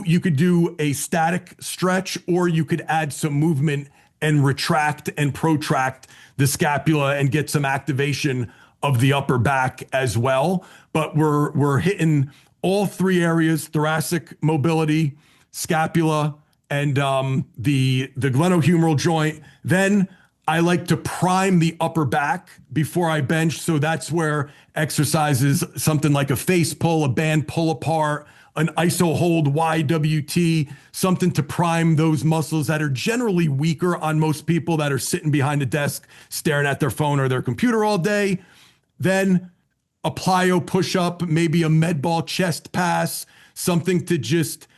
you could do a static stretch, or you could add some movement and retract and protract the scapula and get some activation of the upper back as well. But we're hitting all 3 areas: thoracic mobility, scapula, and the glenohumeral joint. Then I like to prime the upper back before I bench. So that's where exercises, something like a face pull, a band pull apart, an iso hold YWT, something to prime those muscles that are generally weaker on most people that are sitting behind a desk staring at their phone or their computer all day. Then a plyo push-up, maybe a med ball chest pass, something to just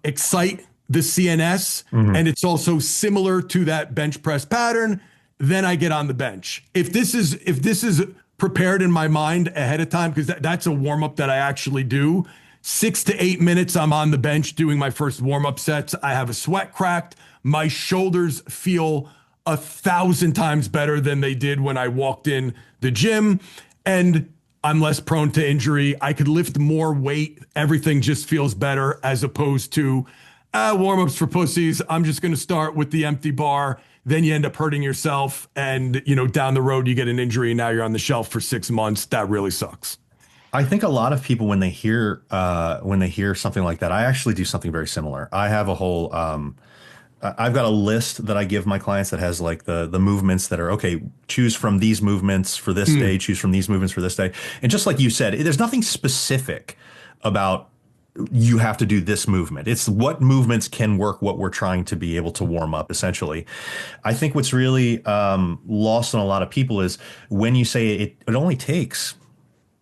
excite the CNS. And it's also similar to that bench press pattern. then I get on the bench. If this is prepared in my mind ahead of time, because that's a warm up that I actually do. 6 to 8 minutes, I'm on the bench doing my first warm up sets. I have a sweat cracked. My shoulders feel 1,000 times better than they did when I walked in the gym, and I'm less prone to injury. I could lift more weight. Everything just feels better as opposed to warm ups for pussies. I'm just going to start with the empty bar. Then you end up hurting yourself, and down the road you get an injury, and now you're on the shelf for 6 months. That really sucks. I think a lot of people when they hear something like that, I actually do something very similar. I have a whole I've got a list that I give my clients that has like the movements that are okay, choose from these movements for this day, choose from these movements for this day. And just like you said, there's nothing specific about you have to do this movement. It's what movements can work, what we're trying to be able to warm up, essentially. I think what's really lost on a lot of people is when you say it only takes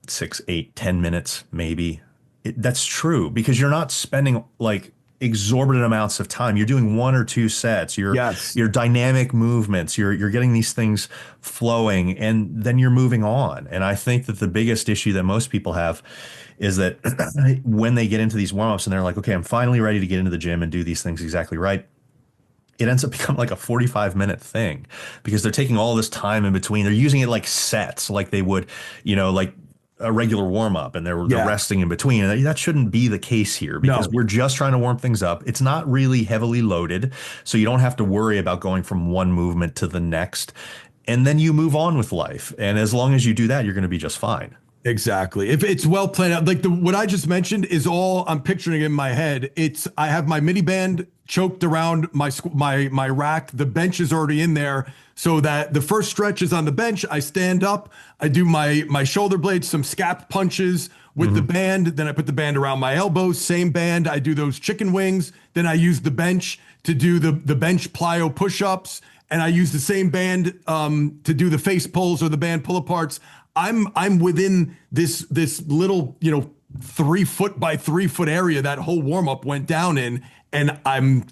6, 8, 10 minutes, maybe. That's true because you're not spending like exorbitant amounts of time. You're doing 1 or 2 sets. You're dynamic movements. You're getting these things flowing, and then you're moving on. And I think that the biggest issue that most people have is that when they get into these warm-ups and they're like, okay, I'm finally ready to get into the gym and do these things exactly right, it ends up becoming like a 45-minute thing because they're taking all this time in between. They're using it like sets, like they would, like a regular warm up, and they're resting in between. And that shouldn't be the case here because we're just trying to warm things up. It's not really heavily loaded, so you don't have to worry about going from one movement to the next. And then you move on with life. And as long as you do that, you're going to be just fine. Exactly. If it's well planned out, like what I just mentioned is all I'm picturing in my head. I have my mini band choked around my rack. The bench is already in there, so that the first stretch is on the bench. I stand up. I do my shoulder blades, some scap punches with the band. Then I put the band around my elbows. Same band. I do those chicken wings. Then I use the bench to do the bench plyo push-ups, and I use the same band to do the face pulls or the band pull-aparts. I'm within this little 3 foot by 3 foot area that whole warm up went down in, and I'm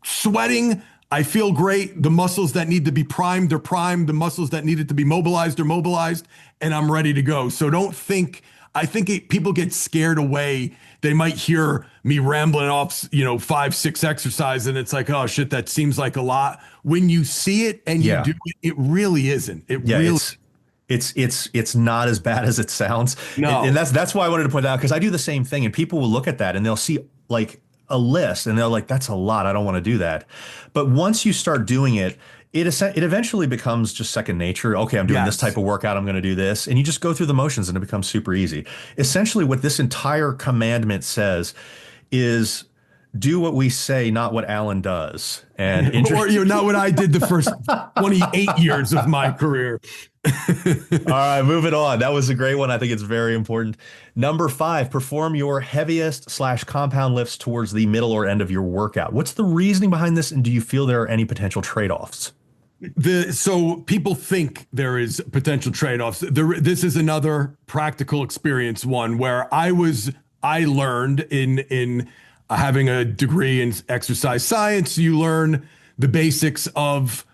sweating. I feel great. The muscles that need to be primed are primed. The muscles that needed to be mobilized are mobilized, and I'm ready to go. So I think people get scared away. They might hear me rambling off, 5, 6 exercises, and it's like, oh shit, that seems like a lot. When you see it and you do it, it really isn't. It's not as bad as it sounds. No. And that's why I wanted to point out, because I do the same thing, and people will look at that and they'll see like a list and they're like, that's a lot. I don't want to do that. But once you start doing it, it eventually becomes just second nature. Okay, I'm doing this type of workout. I'm going to do this. And you just go through the motions and it becomes super easy. Essentially, what this entire commandment says is do what we say, not what Allan does. And or not what I did the first 28 years of my career. All right, moving on. That was a great one. I think it's very important. Number 5, perform your heaviest/compound lifts towards the middle or end of your workout. What's the reasoning behind this? And do you feel there are any potential trade-offs? So people think there is potential trade-offs. This is another practical experience one where I learned in having a degree in exercise science. You learn the basics of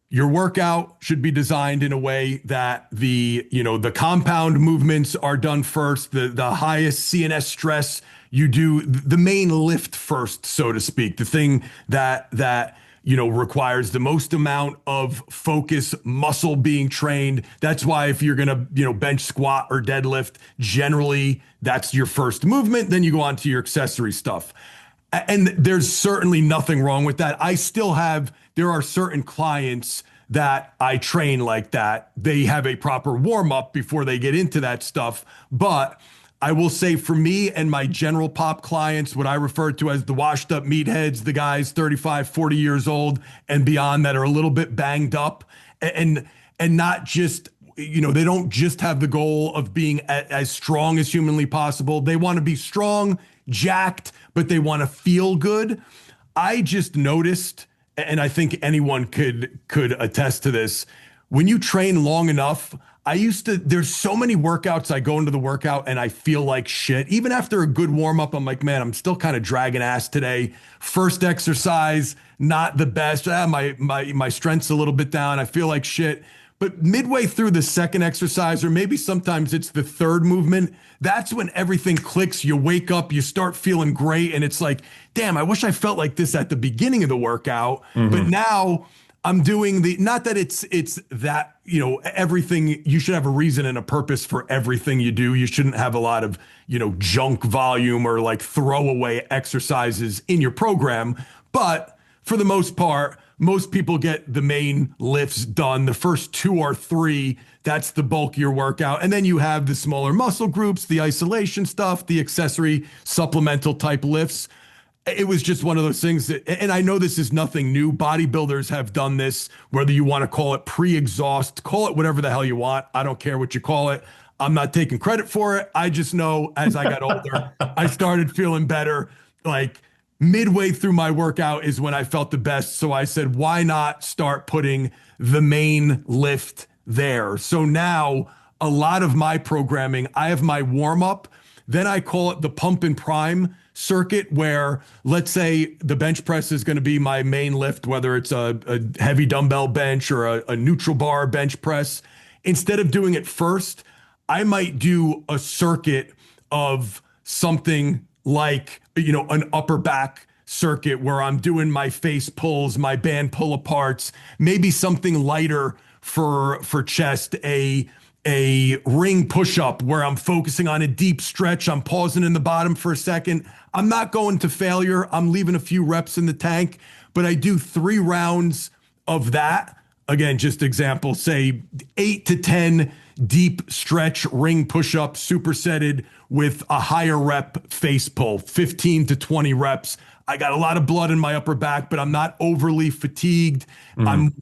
your workout should be designed in a way that the compound movements are done first, the highest CNS stress you do, the main lift first, so to speak, the thing that requires the most amount of focus, muscle being trained. That's why if you're going to, bench squat or deadlift, generally that's your first movement. Then you go on to your accessory stuff. And there's certainly nothing wrong with that. There are certain clients that I train like that. They have a proper warm up before they get into that stuff. But I will say for me and my general pop clients, what I refer to as the washed up meatheads, the guys 35, 40 years old and beyond that are a little bit banged up and not just, they don't just have the goal of being as strong as humanly possible. They want to be strong, jacked, but they want to feel good. I just noticed, and I think anyone could attest to this, when you train long enough, there's so many workouts I go into the workout and I feel like shit. Even after a good warm up, I'm like, man, I'm still kind of dragging ass today. First exercise, not the best. My strength's a little bit down. I feel like shit. But midway through the second exercise, or maybe sometimes it's the third movement, that's when everything clicks. You wake up, you start feeling great. And it's like, damn, I wish I felt like this at the beginning of the workout. But now I'm doing not that it's that, everything, you should have a reason and a purpose for everything you do. You shouldn't have a lot of, junk volume or like throwaway exercises in your program. But for the most part, most people get the main lifts done. The first 2 or 3, that's the bulk of your workout. And then you have the smaller muscle groups, the isolation stuff, the accessory supplemental type lifts. It was just one of those things that, and I know this is nothing new. Bodybuilders have done this, whether you want to call it pre-exhaust, call it whatever the hell you want. I don't care what you call it. I'm not taking credit for it. I just know as I got older, I started feeling better. Like midway through my workout is when I felt the best. So I said, why not start putting the main lift there? So now a lot of my programming, I have my warm up, then I call it the pump and prime circuit, where let's say the bench press is going to be my main lift, whether it's a heavy dumbbell bench or a neutral bar bench press. Instead of doing it first, I might do a circuit of something like, an upper back circuit where I'm doing my face pulls, my band pull aparts, maybe something lighter for chest, a ring push-up where I'm focusing on a deep stretch. I'm pausing in the bottom for a second. I'm not going to failure. I'm leaving a few reps in the tank, but I do 3 rounds of that. Again, just example, say 8 to 10 deep stretch ring push-ups supersetted with a higher rep face pull, 15 to 20 reps. I got a lot of blood in my upper back, but I'm not overly fatigued. I'm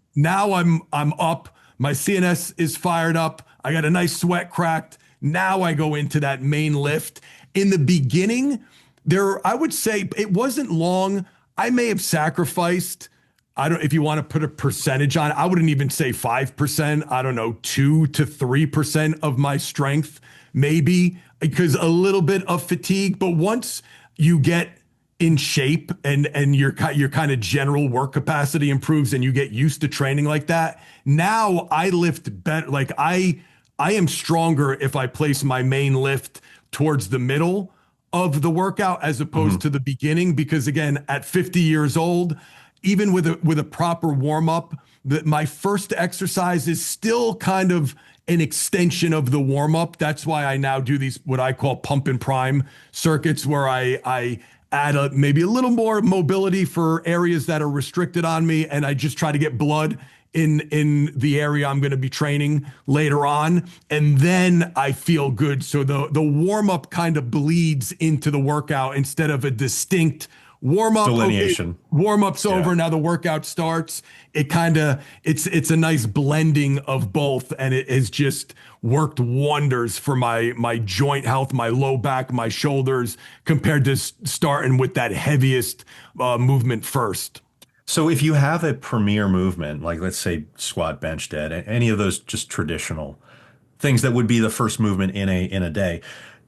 up. My CNS is fired up. I got a nice sweat cracked. Now I go into that main lift. In the beginning, I would say it wasn't long. I may have sacrificed, if you want to put a percentage on it, I wouldn't even say 5%. I don't know, 2 to 3% of my strength, maybe, because a little bit of fatigue. But once you get in shape and your kind of general work capacity improves and you get used to training like that, now I lift better. Like I am stronger if I place my main lift towards the middle of the workout as opposed to the beginning, because again, at 50 years old, even with a proper warm up, my first exercise is still kind of an extension of the warm up. That's why I now do these, what I call pump and prime circuits, where I add maybe a little more mobility for areas that are restricted on me. And I just try to get blood in the area I'm going to be training later on. And then I feel good. So the warm up kind of bleeds into the workout instead of a distinct warm up delineation. Okay, warm up's over. Now the workout starts. It's a nice blending of both. And it has just worked wonders for my joint health, my low back, my shoulders, compared to starting with that heaviest movement first. So if you have a premier movement, like let's say squat, bench, dead, any of those just traditional things that would be the first movement in a day,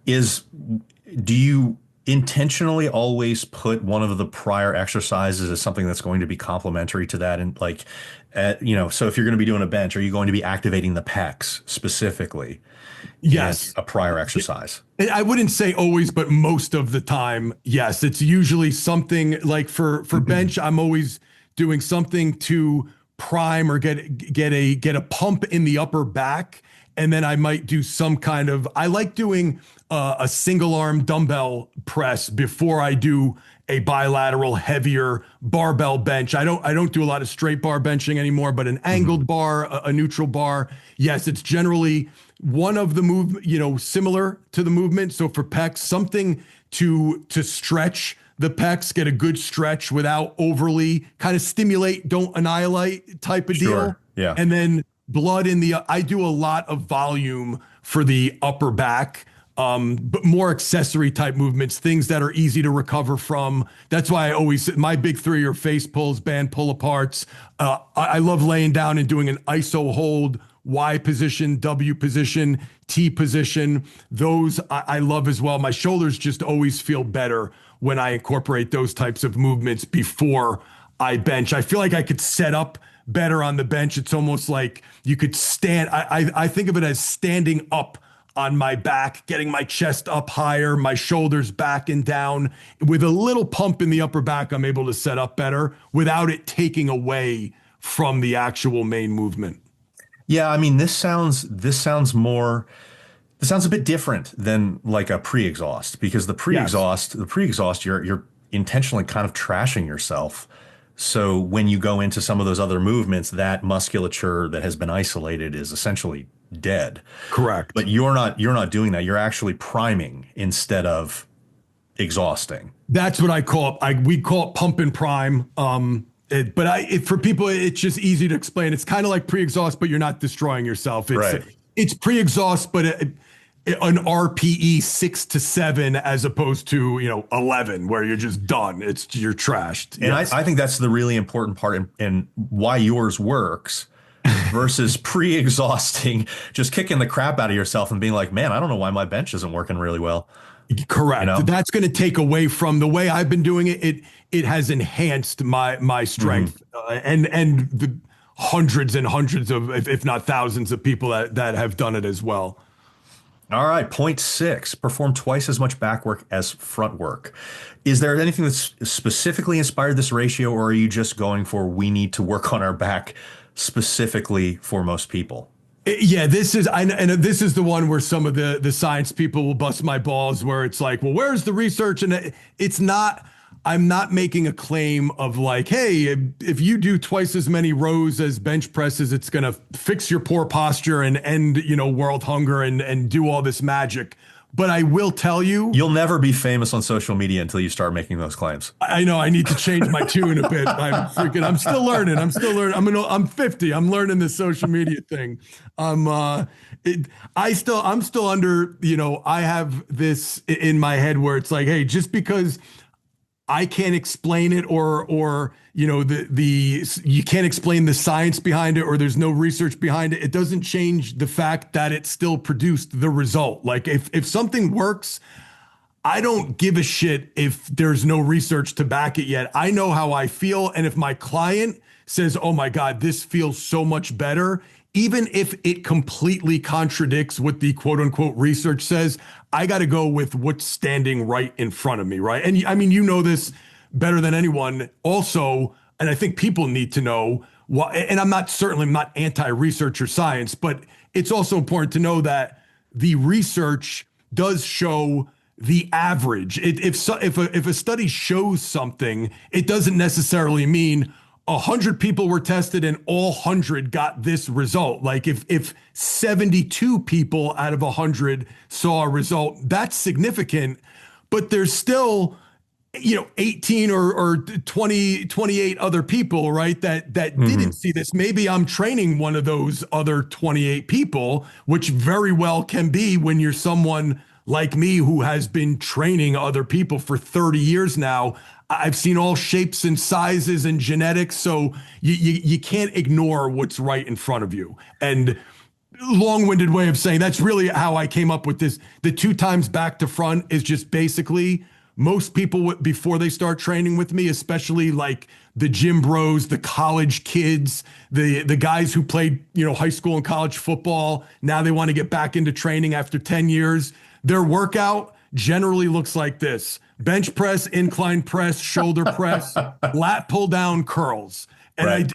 do you intentionally always put one of the prior exercises as something that's going to be complementary to that? And like, so if you're going to be doing a bench, are you going to be activating the pecs specifically? Yes. A prior exercise. I wouldn't say always, but most of the time, yes. It's usually something like for bench, I'm always doing something to prime or get a pump in the upper back. And then I might do some kind of, I like doing a single arm dumbbell press before I do a bilateral heavier barbell bench. I don't do a lot of straight bar benching anymore, but an angled bar, a neutral bar. Yes, it's generally one of the similar to the movement. So for pecs, something to stretch the pecs, get a good stretch without overly kind of stimulate, don't annihilate type of deal. Yeah. And then blood I do a lot of volume for the upper back, but more accessory type movements, things that are easy to recover from. That's why my big 3 are face pulls, band pull aparts. I love laying down and doing an iso hold Y position, W position, T position. Those I love as well. My shoulders just always feel better when I incorporate those types of movements before I bench. I feel like I could set up better on the bench. It's almost like you could stand. I think of it as standing up on my back, getting my chest up higher, my shoulders back and down. With a little pump in the upper back, I'm able to set up better without it taking away from the actual main movement. Yeah, I mean, this sounds a bit different than like a pre-exhaust because Yes, the pre-exhaust, you're intentionally kind of trashing yourself. So when you go into some of those other movements, that musculature that has been isolated is essentially dead. correct. But you're not doing that. You're actually priming instead of exhausting. That's what I call it. We call it pump and prime. For people, it's just easy to explain. It's kind of like pre-exhaust, but you're not destroying yourself. Right. It's pre-exhaust, but an RPE 6 to 7 as opposed to 11, where you're just done. You're trashed. And Yes. I think that's the really important part in why yours works versus pre-exhausting, just kicking the crap out of yourself and being like, man, I don't know why my bench isn't working really well. Correct. You know? That's going to take away from the way I've been doing it. It has enhanced my strength and the hundreds and hundreds of, if not thousands of people that have done it as well. All right, point six, perform twice as much back work as front work. Is there anything that's specifically inspired this ratio, or are you just going for we need to work on our back specifically for most people? Yeah, and this is the one where some of the science people will bust my balls, where it's like, well, where's the research? And it's not. I'm not making a claim of like, hey, if you do twice as many rows as bench presses, it's going to fix your poor posture and end, world hunger and do all this magic. But I will tell you, You'll never be famous on social media until you start making those claims. I know I need to change my tune a bit. I'm still learning. I'm 50. I'm learning this social media thing. I'm still under, I have this in my head where it's like, hey, just because I can't explain it or you can't explain the science behind it or there's no research behind it. It doesn't change the fact that it still produced the result. Like if something works, I don't give a shit if there's no research to back it yet. I know how I feel. And if my client says, oh my God, this feels so much better, even if it completely contradicts what the quote unquote research says, I got to go with what's standing right in front of me. Right. And I mean, this better than anyone also. And I think people need to know what, and I'm not anti-research or science, but it's also important to know that the research does show the average. If a study shows something, it doesn't necessarily mean 100 people were tested and all 100 got this result. Like if 72 people out of 100 saw a result, that's significant, but there's still 18 or 20, 28 other people, right? That didn't see this. Maybe I'm training one of those other 28 people, which very well can be when you're someone like me who has been training other people for 30 years now. I've seen all shapes and sizes and genetics. So you can't ignore what's right in front of you. And long-winded way of saying that's really how I came up with this. The 2 times back to front is just basically most people before they start training with me, especially like the gym bros, the college kids, the guys who played, high school and college football. Now they want to get back into training after 10 years. Their workout generally looks like this: bench press, incline press, shoulder press, lat pull down, curls. And Right.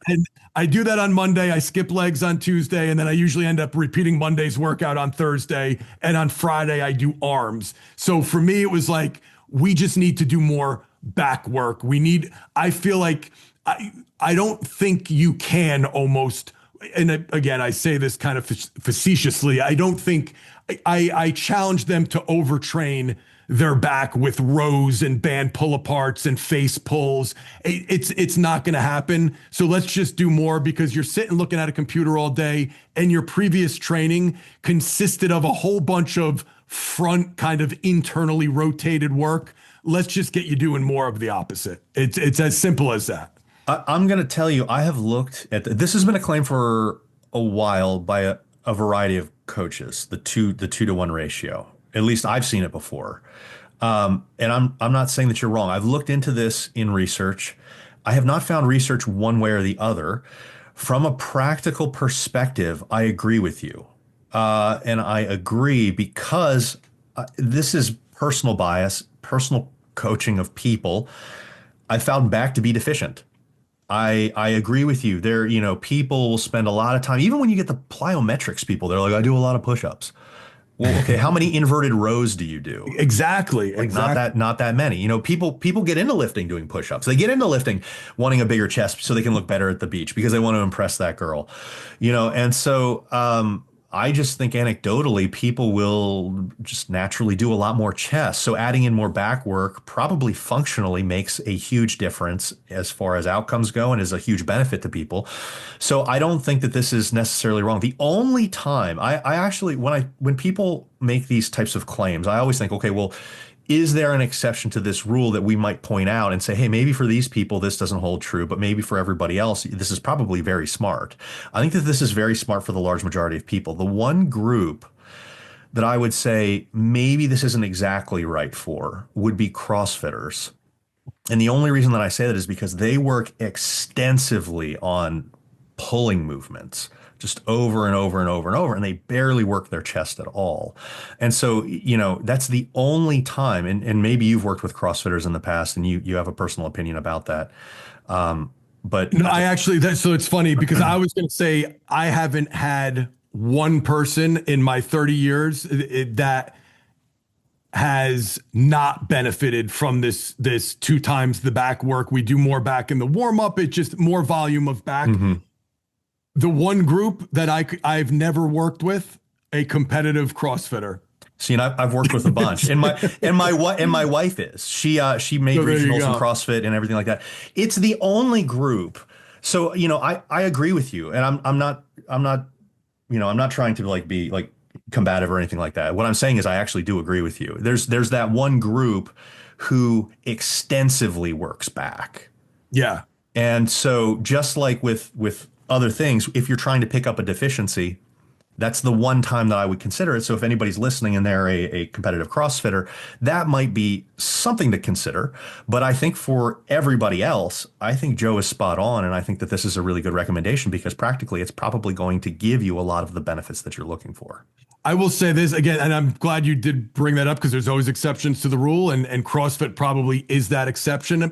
I do that on Monday. I skip legs on Tuesday, and then I usually end up repeating Monday's workout on Thursday. And on Friday, I do arms. So for me, it was like, we just need to do more back work. I feel like I don't think you can almost, and again, I say this kind of facetiously, I don't think, I challenge them to overtrain their back with rows and band pull aparts and face pulls. It's not going to happen. So let's just do more, because you're sitting looking at a computer all day and your previous training consisted of a whole bunch of front kind of internally rotated work. Let's just get you doing more of the opposite. It's as simple as that. I'm going to tell you, I have looked at this has been a claim for a while by a variety of coaches, the 2-to-1 ratio. At least I've seen it before. And I'm not saying that you're wrong. I've looked into this in research. I have not found research one way or the other. From a practical perspective, I agree with you. And I agree because this is personal bias, personal coaching of people. I found back to be deficient. I agree with you. People will spend a lot of time, even when you get the plyometrics people, they're like, I do a lot of push-ups. Well, okay, how many inverted rows do you do? Exactly. Like Exactly. not that many. People get into lifting doing push-ups. They get into lifting wanting a bigger chest so they can look better at the beach because they want to impress that girl. And so I just think anecdotally people will just naturally do a lot more chest. So adding in more back work probably functionally makes a huge difference as far as outcomes go and is a huge benefit to people. So I don't think that this is necessarily wrong. The only time I actually when people make these types of claims, I always think, okay, well, is there an exception to this rule that we might point out and say, hey, maybe for these people, this doesn't hold true, but maybe for everybody else, this is probably very smart. I think that this is very smart for the large majority of people. The one group that I would say maybe this isn't exactly right for would be CrossFitters. And the only reason that I say that is because they work extensively on pulling movements just over and over and over and over, and they barely work their chest at all. And so, that's the only time, and maybe you've worked with CrossFitters in the past and you have a personal opinion about that. But No, I actually, so it's funny because I was going to say I haven't had one person in my 30 years that has not benefited from this 2 times the back work. We do more back in the warm up. It's just more volume of back. Mhm. The one group that I've never worked with, a competitive CrossFitter. See, and I've worked with a bunch, and my wife is she made So there you regionals in go. CrossFit and everything like that. It's the only group. So I agree with you, and I'm not trying to like be like combative or anything like that. What I'm saying is I actually do agree with you. There's that one group who extensively works back. Yeah. And so just like with other things, if you're trying to pick up a deficiency, that's the one time that I would consider it. So if anybody's listening and they're a competitive CrossFitter, that might be something to consider. But I think for everybody else, I think Joe is spot on. And I think that this is a really good recommendation because practically it's probably going to give you a lot of the benefits that you're looking for. I will say this again, and I'm glad you did bring that up because there's always exceptions to the rule, and CrossFit probably is that exception.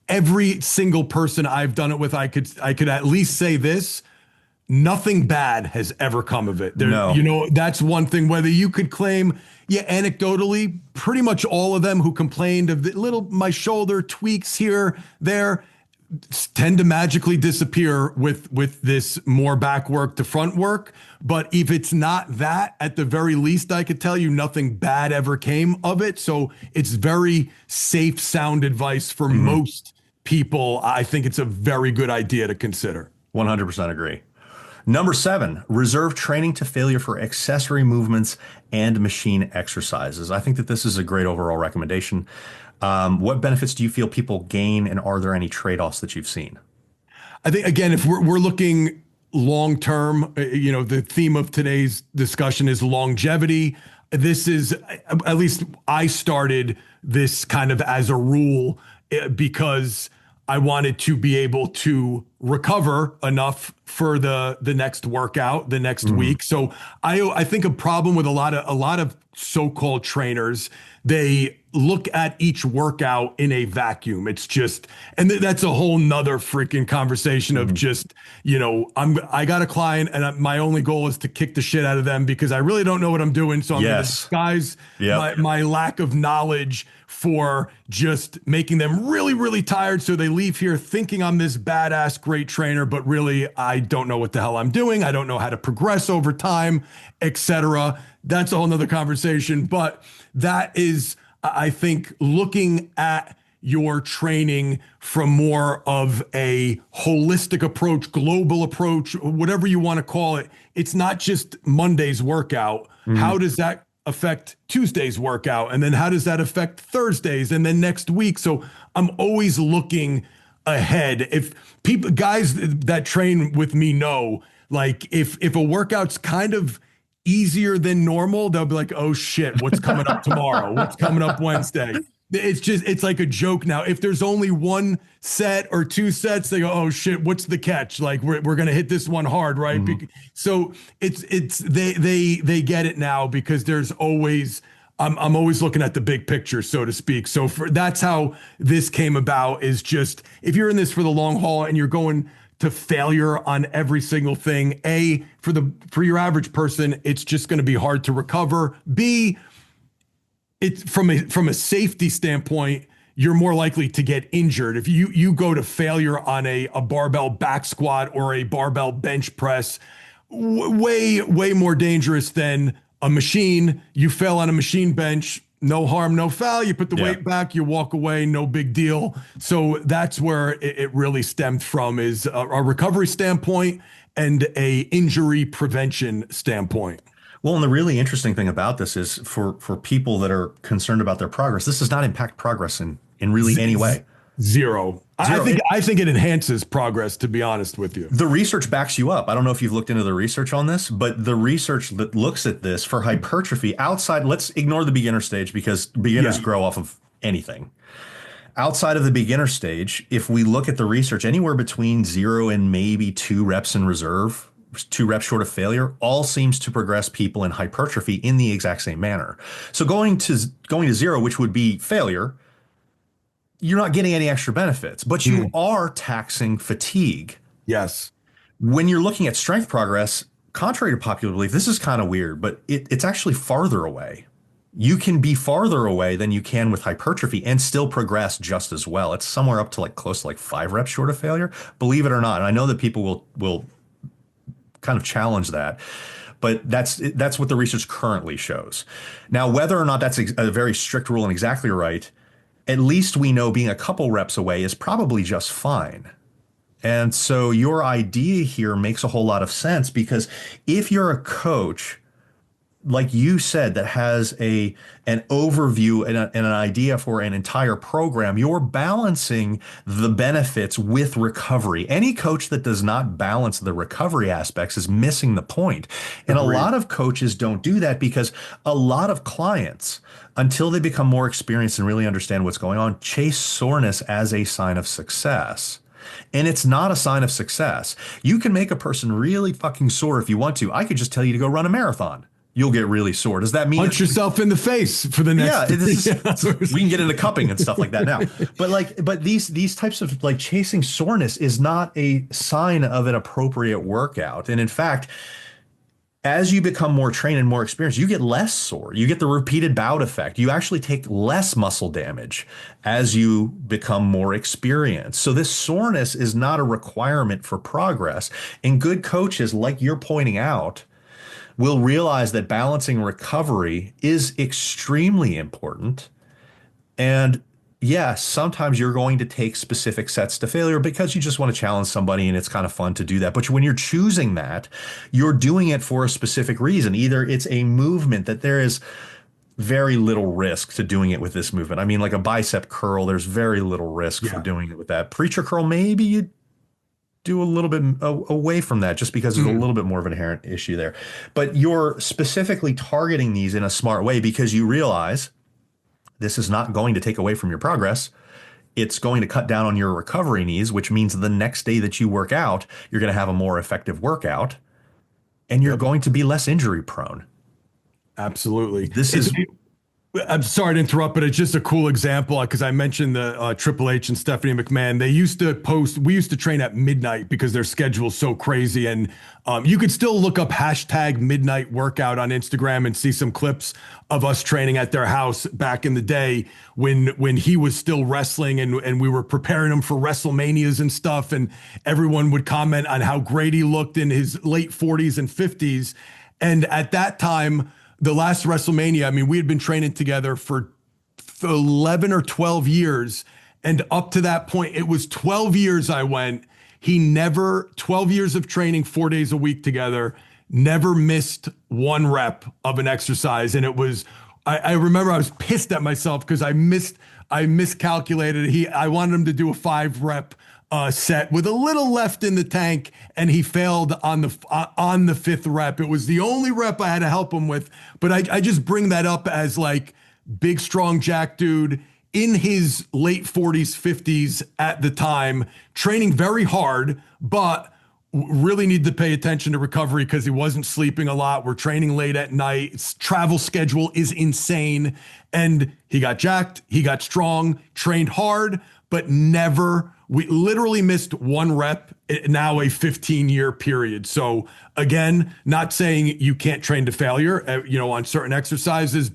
Every single person I've done it with, I could at least say this. Nothing bad has ever come of it. No. That's one thing. Whether you could claim, yeah, anecdotally, pretty much all of them who complained of the my shoulder tweaks here, there, tend to magically disappear with this more back work to front work. But if it's not that, at the very least, I could tell you nothing bad ever came of it. So it's very safe, sound advice for most people. I think it's a very good idea to consider. 100% agree. Number 7, reserve training to failure for accessory movements and machine exercises. I think that this is a great overall recommendation. What benefits do you feel people gain, and are there any trade-offs that you've seen? I think, again, if we're looking long term, the theme of today's discussion is longevity. This is, at least I started this kind of as a rule because I wanted to be able to recover enough for the next workout, the next week. So I think a problem with a lot of so-called trainers, they look at each workout in a vacuum. It's just, and that's a whole nother freaking conversation of just, I got a client and my only goal is to kick the shit out of them because I really don't know what I'm doing. So I'm going to disguise my lack of knowledge for just making them really, really tired. So they leave here thinking I'm this badass, great trainer, but really I don't know what the hell I'm doing. I don't know how to progress over time, etc. That's a whole nother conversation. But that is, I think, looking at your training from more of a holistic approach, global approach, whatever you want to call it. It's not just Monday's workout. How does that affect Tuesday's workout? And then how does that affect Thursdays and then next week? So I'm always looking ahead. If people, guys that train with me know, like if a workout's kind of easier than normal, they'll be like, oh shit, what's coming up tomorrow? What's coming up Wednesday? It's like a joke now. If there's only one set or two sets, they go, oh shit, what's the catch? Like we're gonna hit this one hard, right? So they get it now because there's always I'm always looking at the big picture, so to speak. So that's how this came about, is just if you're in this for the long haul and you're going to failure on every single thing, A, for your average person, it's just going to be hard to recover. B, it's from a safety standpoint, you're more likely to get injured. If you go to failure on a barbell back squat or a barbell bench press, way more dangerous than a machine. You fail on a machine bench, no harm, no foul. You put the weight back, you walk away, no big deal. So that's where it really stemmed from, is a recovery standpoint and a injury prevention standpoint. Well, and the really interesting thing about this is for people that are concerned about their progress, this does not impact progress in really any way. Zero. I think it enhances progress, to be honest with you. The research backs you up. I don't know if you've looked into the research on this, but the research that looks at this for hypertrophy outside, let's ignore the beginner stage because beginners grow off of anything. Outside of the beginner stage, if we look at the research, anywhere between 0 and maybe 2 reps in reserve, 2 reps short of failure, all seems to progress people in hypertrophy in the exact same manner. So going to 0, which would be failure, you're not getting any extra benefits, but you are taxing fatigue. Yes. When you're looking at strength progress, contrary to popular belief, this is kind of weird, but it's actually farther away. You can be farther away than you can with hypertrophy and still progress just as well. It's somewhere up to close to 5 reps short of failure, believe it or not. And I know that people will kind of challenge that, but that's what the research currently shows. Now, whether or not that's a very strict rule and exactly right, at least we know being a couple reps away is probably just fine. And so your idea here makes a whole lot of sense, because if you're a coach, like you said, that has an overview and an idea for an entire program, you're balancing the benefits with recovery. Any coach that does not balance the recovery aspects is missing the point. And a lot of coaches don't do that because a lot of clients, until they become more experienced and really understand what's going on, chase soreness as a sign of success. And it's not a sign of success. You can make a person really fucking sore if you want to. I could just tell you to go run a marathon. You'll get really sore. Does that mean punch yourself in the face for the next? Yeah, we can get into cupping and stuff like that now. But these types of chasing soreness is not a sign of an appropriate workout. And in fact, as you become more trained and more experienced, you get less sore. You get the repeated bout effect. You actually take less muscle damage as you become more experienced. So this soreness is not a requirement for progress. And good coaches, like you're pointing out, will realize that balancing recovery is extremely important. And yes, sometimes you're going to take specific sets to failure because you just want to challenge somebody and it's kind of fun to do that. But when you're choosing that, you're doing it for a specific reason. Either it's a movement that there is very little risk to doing it with this movement. I mean, like a bicep curl, there's very little risk for doing it with that. Preacher curl, maybe you do a little bit away from that just because there's a little bit more of an inherent issue there. But you're specifically targeting these in a smart way because you realize this is not going to take away from your progress. It's going to cut down on your recovery needs, which means the next day that you work out, you're going to have a more effective workout and you're going to be less injury prone. Absolutely. I'm sorry to interrupt, but it's just a cool example because I mentioned the Triple H and Stephanie McMahon. We used to train at midnight because their schedule's so crazy. And you could still look up #midnight workout on Instagram and see some clips of us training at their house back in the day when he was still wrestling and we were preparing him for WrestleManias and stuff. And everyone would comment on how great he looked in his late 40s and 50s. And at that time, the last WrestleMania, I mean, we had been training together for 11 or 12 years. And up to that point, it was 12 years I went. 12 years of training 4 days a week together, never missed one rep of an exercise. And it was, I remember I was pissed at myself because I missed I miscalculated. I wanted him to do a 5 rep set with a little left in the tank, and he failed on the 5th rep. It was the only rep I had to help him with. But I just bring that up as like big, strong Jack dude in his late 40s, 50s at the time, training very hard, but really need to pay attention to recovery because he wasn't sleeping a lot. We're training late at night. His travel schedule is insane. And he got jacked, he got strong, trained hard, but we literally missed 1 rep, now a 15-year period. So again, not saying you can't train to failure, on certain exercises,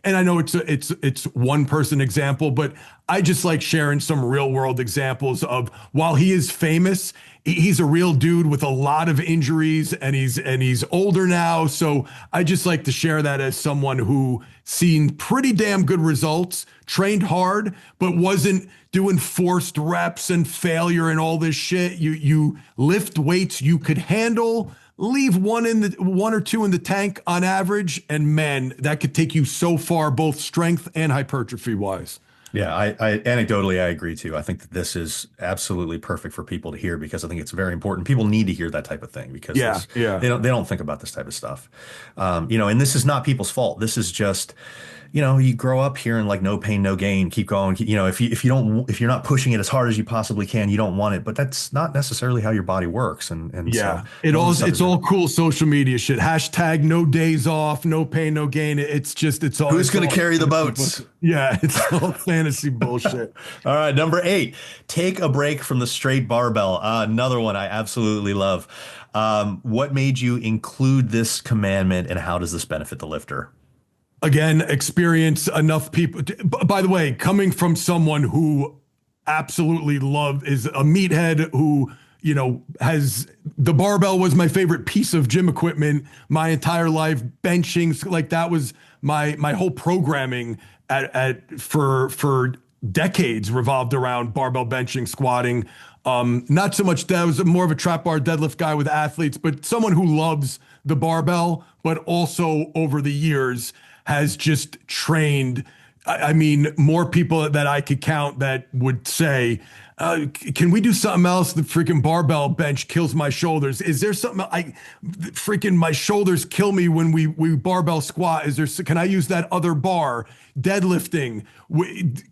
and I know it's one person example, but I just like sharing some real world examples of, while he is famous, he's a real dude with a lot of injuries, and he's older now. So I just like to share that as someone who seen pretty damn good results, trained hard, but wasn't doing forced reps and failure and all this shit. You lift weights you could handle, leave 1 or 2 in the tank on average, and man, that could take you so far, both strength and hypertrophy wise. Yeah, I anecdotally, I agree too. I think that this is absolutely perfect for people to hear, because I think it's very important. People need to hear that type of thing, because they don't think about this type of stuff. And this is not people's fault. This is just, you grow up hearing like no pain, no gain, keep going. If you're not pushing it as hard as you possibly can, you don't want it. But that's not necessarily how your body works. And yeah, so it's all cool social media shit. Hashtag no days off, no pain, no gain. It's all, who's going to carry the boats? Yeah, it's all fantasy bullshit. All right, number 8, take a break from the straight barbell. Another one I absolutely love. What made you include this commandment, and how does this benefit the lifter? Again, experience enough people. By the way, coming from someone who absolutely is a meathead, who, has the barbell was my favorite piece of gym equipment my entire life. Benching, like that was my whole programming for decades revolved around barbell benching, squatting. Not so much that I was more of a trap bar deadlift guy with athletes, but someone who loves the barbell, but also over the years has just trained. I mean, more people that I could count that would say, can we do something else? The freaking barbell bench kills my shoulders. Is there something my shoulders kill me when we barbell squat? Can I use that other bar? Deadlifting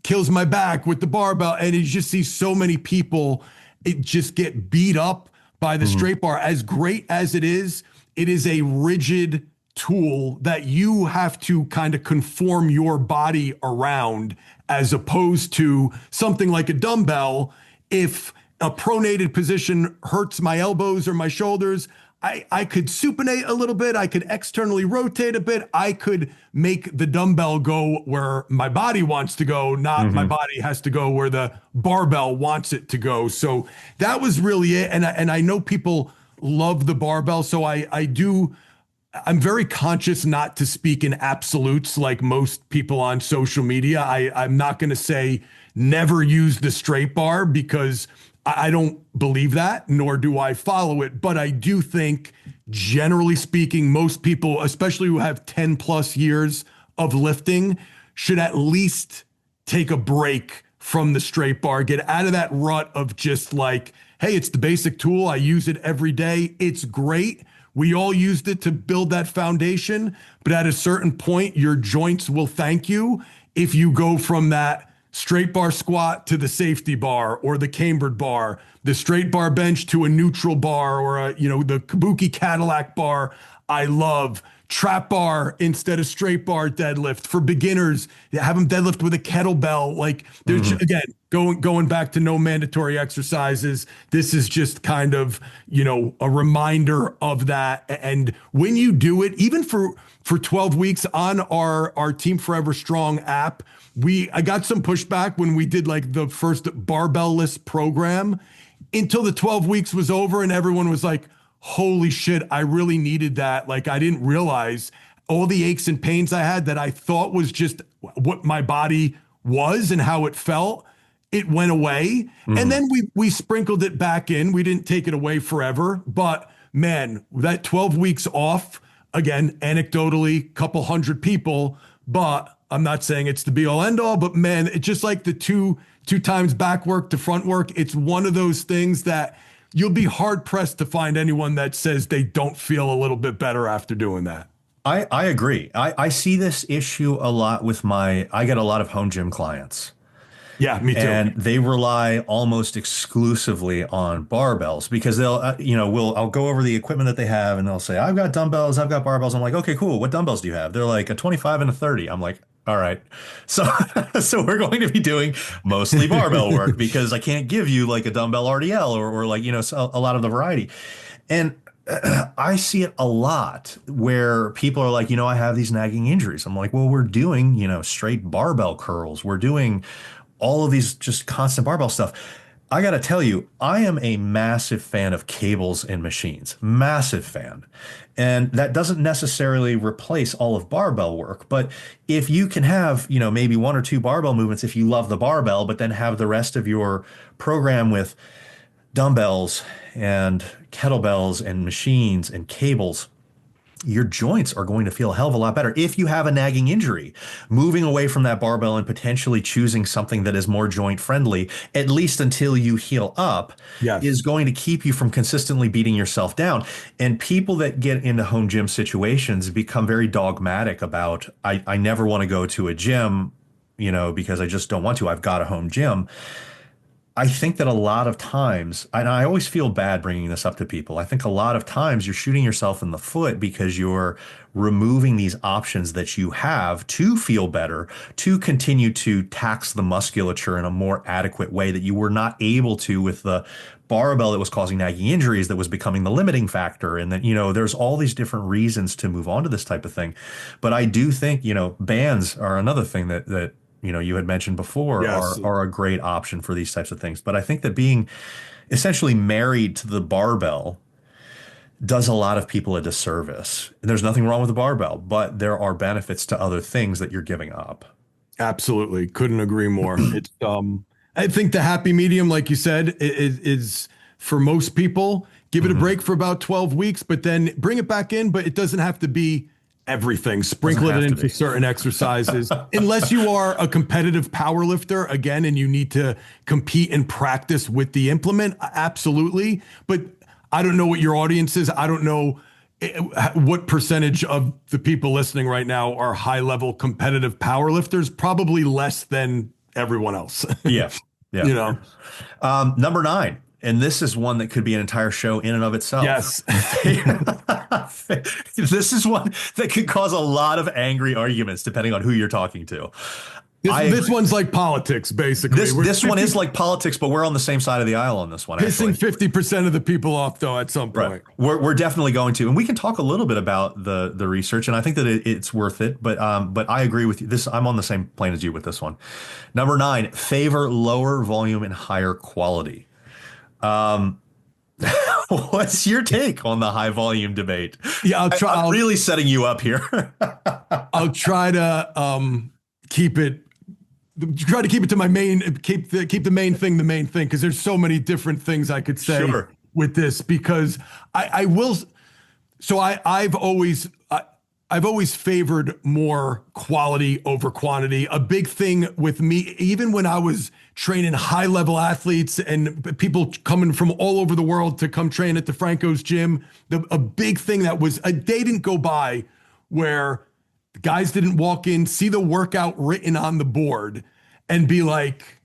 kills my back with the barbell. And you just see so many people, it just get beat up by the straight bar. As great as it is a rigid tool that you have to kind of conform your body around, as opposed to something like a dumbbell. If a pronated position hurts my elbows or my shoulders, I could supinate a little bit. I could externally rotate a bit. I could make the dumbbell go where my body wants to go, not my body has to go where the barbell wants it to go. So that was really it. And I know people love the barbell. So I'm very conscious not to speak in absolutes like most people on social media. I'm not going to say never use the straight bar, because I don't believe that, nor do I follow it. But I do think, generally speaking, most people, especially who have 10 plus years of lifting, should at least take a break from the straight bar, get out of that rut of just like, hey, it's the basic tool. I use it every day. It's great. We all used it to build that foundation, but at a certain point, your joints will thank you if you go from that straight bar squat to the safety bar or the cambered bar, the straight bar bench to a neutral bar, or the Kabuki Cadillac bar. I love trap bar instead of straight bar deadlift. For beginners, have them deadlift with a kettlebell. Like, there's again, going back to no mandatory exercises. This is just kind of, a reminder of that. And when you do it, even for 12 weeks on our Team Forever Strong app, I got some pushback when we did like the first barbell-less program, until the 12 weeks was over and everyone was like, holy shit, I really needed that. Like, I didn't realize all the aches and pains I had that I thought was just what my body was and how it felt. It went away. And then we sprinkled it back in. We didn't take it away forever, but man, that 12 weeks off, again, anecdotally, couple hundred people, but I'm not saying it's the be all end all, but man, it's just like the two times back work to front work. It's one of those things that you'll be hard pressed to find anyone that says they don't feel a little bit better after doing that. I agree. I see this issue a lot with I get a lot of home gym clients. Yeah, me too. And they rely almost exclusively on barbells because they'll, I'll go over the equipment that they have and they'll say, I've got dumbbells, I've got barbells. I'm like, okay, cool. What dumbbells do you have? They're like a 25 and a 30. I'm like, all right. So, so we're going to be doing mostly barbell work because I can't give you like a dumbbell RDL or like, a lot of the variety. And I see it a lot where people are like, I have these nagging injuries. I'm like, well, we're doing, straight barbell curls. We're doing all of these just constant barbell stuff. I got to tell you, I am a massive fan of cables and machines, massive fan. And that doesn't necessarily replace all of barbell work. But if you can have, maybe one or two barbell movements, if you love the barbell, but then have the rest of your program with dumbbells and kettlebells and machines and cables, your joints are going to feel a hell of a lot better. If you have a nagging injury, moving away from that barbell and potentially choosing something that is more joint friendly, at least until you heal up, Yes. is going to keep you from consistently beating yourself down. And people that get into home gym situations become very dogmatic about, I never want to go to a gym, because I just don't want to. I've got a home gym. I think that a lot of times, and I always feel bad bringing this up to people, I think a lot of times you're shooting yourself in the foot because you're removing these options that you have to feel better, to continue to tax the musculature in a more adequate way that you were not able to with the barbell that was causing nagging injuries, that was becoming the limiting factor. And then, there's all these different reasons to move on to this type of thing. But I do think, bands are another thing that you had mentioned before, Yes. are a great option for these types of things. But I think that being essentially married to the barbell does a lot of people a disservice. And there's nothing wrong with the barbell, but there are benefits to other things that you're giving up. Absolutely. Couldn't agree more. It's I think the happy medium, like you said, is for most people, give it a break for about 12 weeks, but then bring it back in, but it doesn't have to be everything. Sprinkle it in for certain exercises. Unless you are a competitive power lifter, again, and you need to compete and practice with the implement, absolutely. But I don't know what your audience is. I don't know what percentage of the people listening right now are high-level competitive power lifters. Probably less than everyone else. Yeah. Yeah. Number 9. And this is one that could be an entire show in and of itself. Yes. This is one that could cause a lot of angry arguments depending on who you're talking to. This one's like politics, basically. This one is like politics, but we're on the same side of the aisle on this one. Pissing 50% of the people off, though, at some point. Right. We're definitely going to, and we can talk a little bit about the research, and I think that it's worth it. But I agree with you. I'm on the same plane as you with this one. Number 9, favor lower volume and higher quality. What's your take on the high volume debate? Yeah, I'm really setting you up here. I'll try to keep it to my main, keep the main thing, because there's so many different things I could say with this, because I've always favored more quality over quantity. A big thing with me, even when I was training high-level athletes and people coming from all over the world to come train at DeFranco's gym, a big thing that was, a day didn't go by where guys didn't walk in, see the workout written on the board, and be like,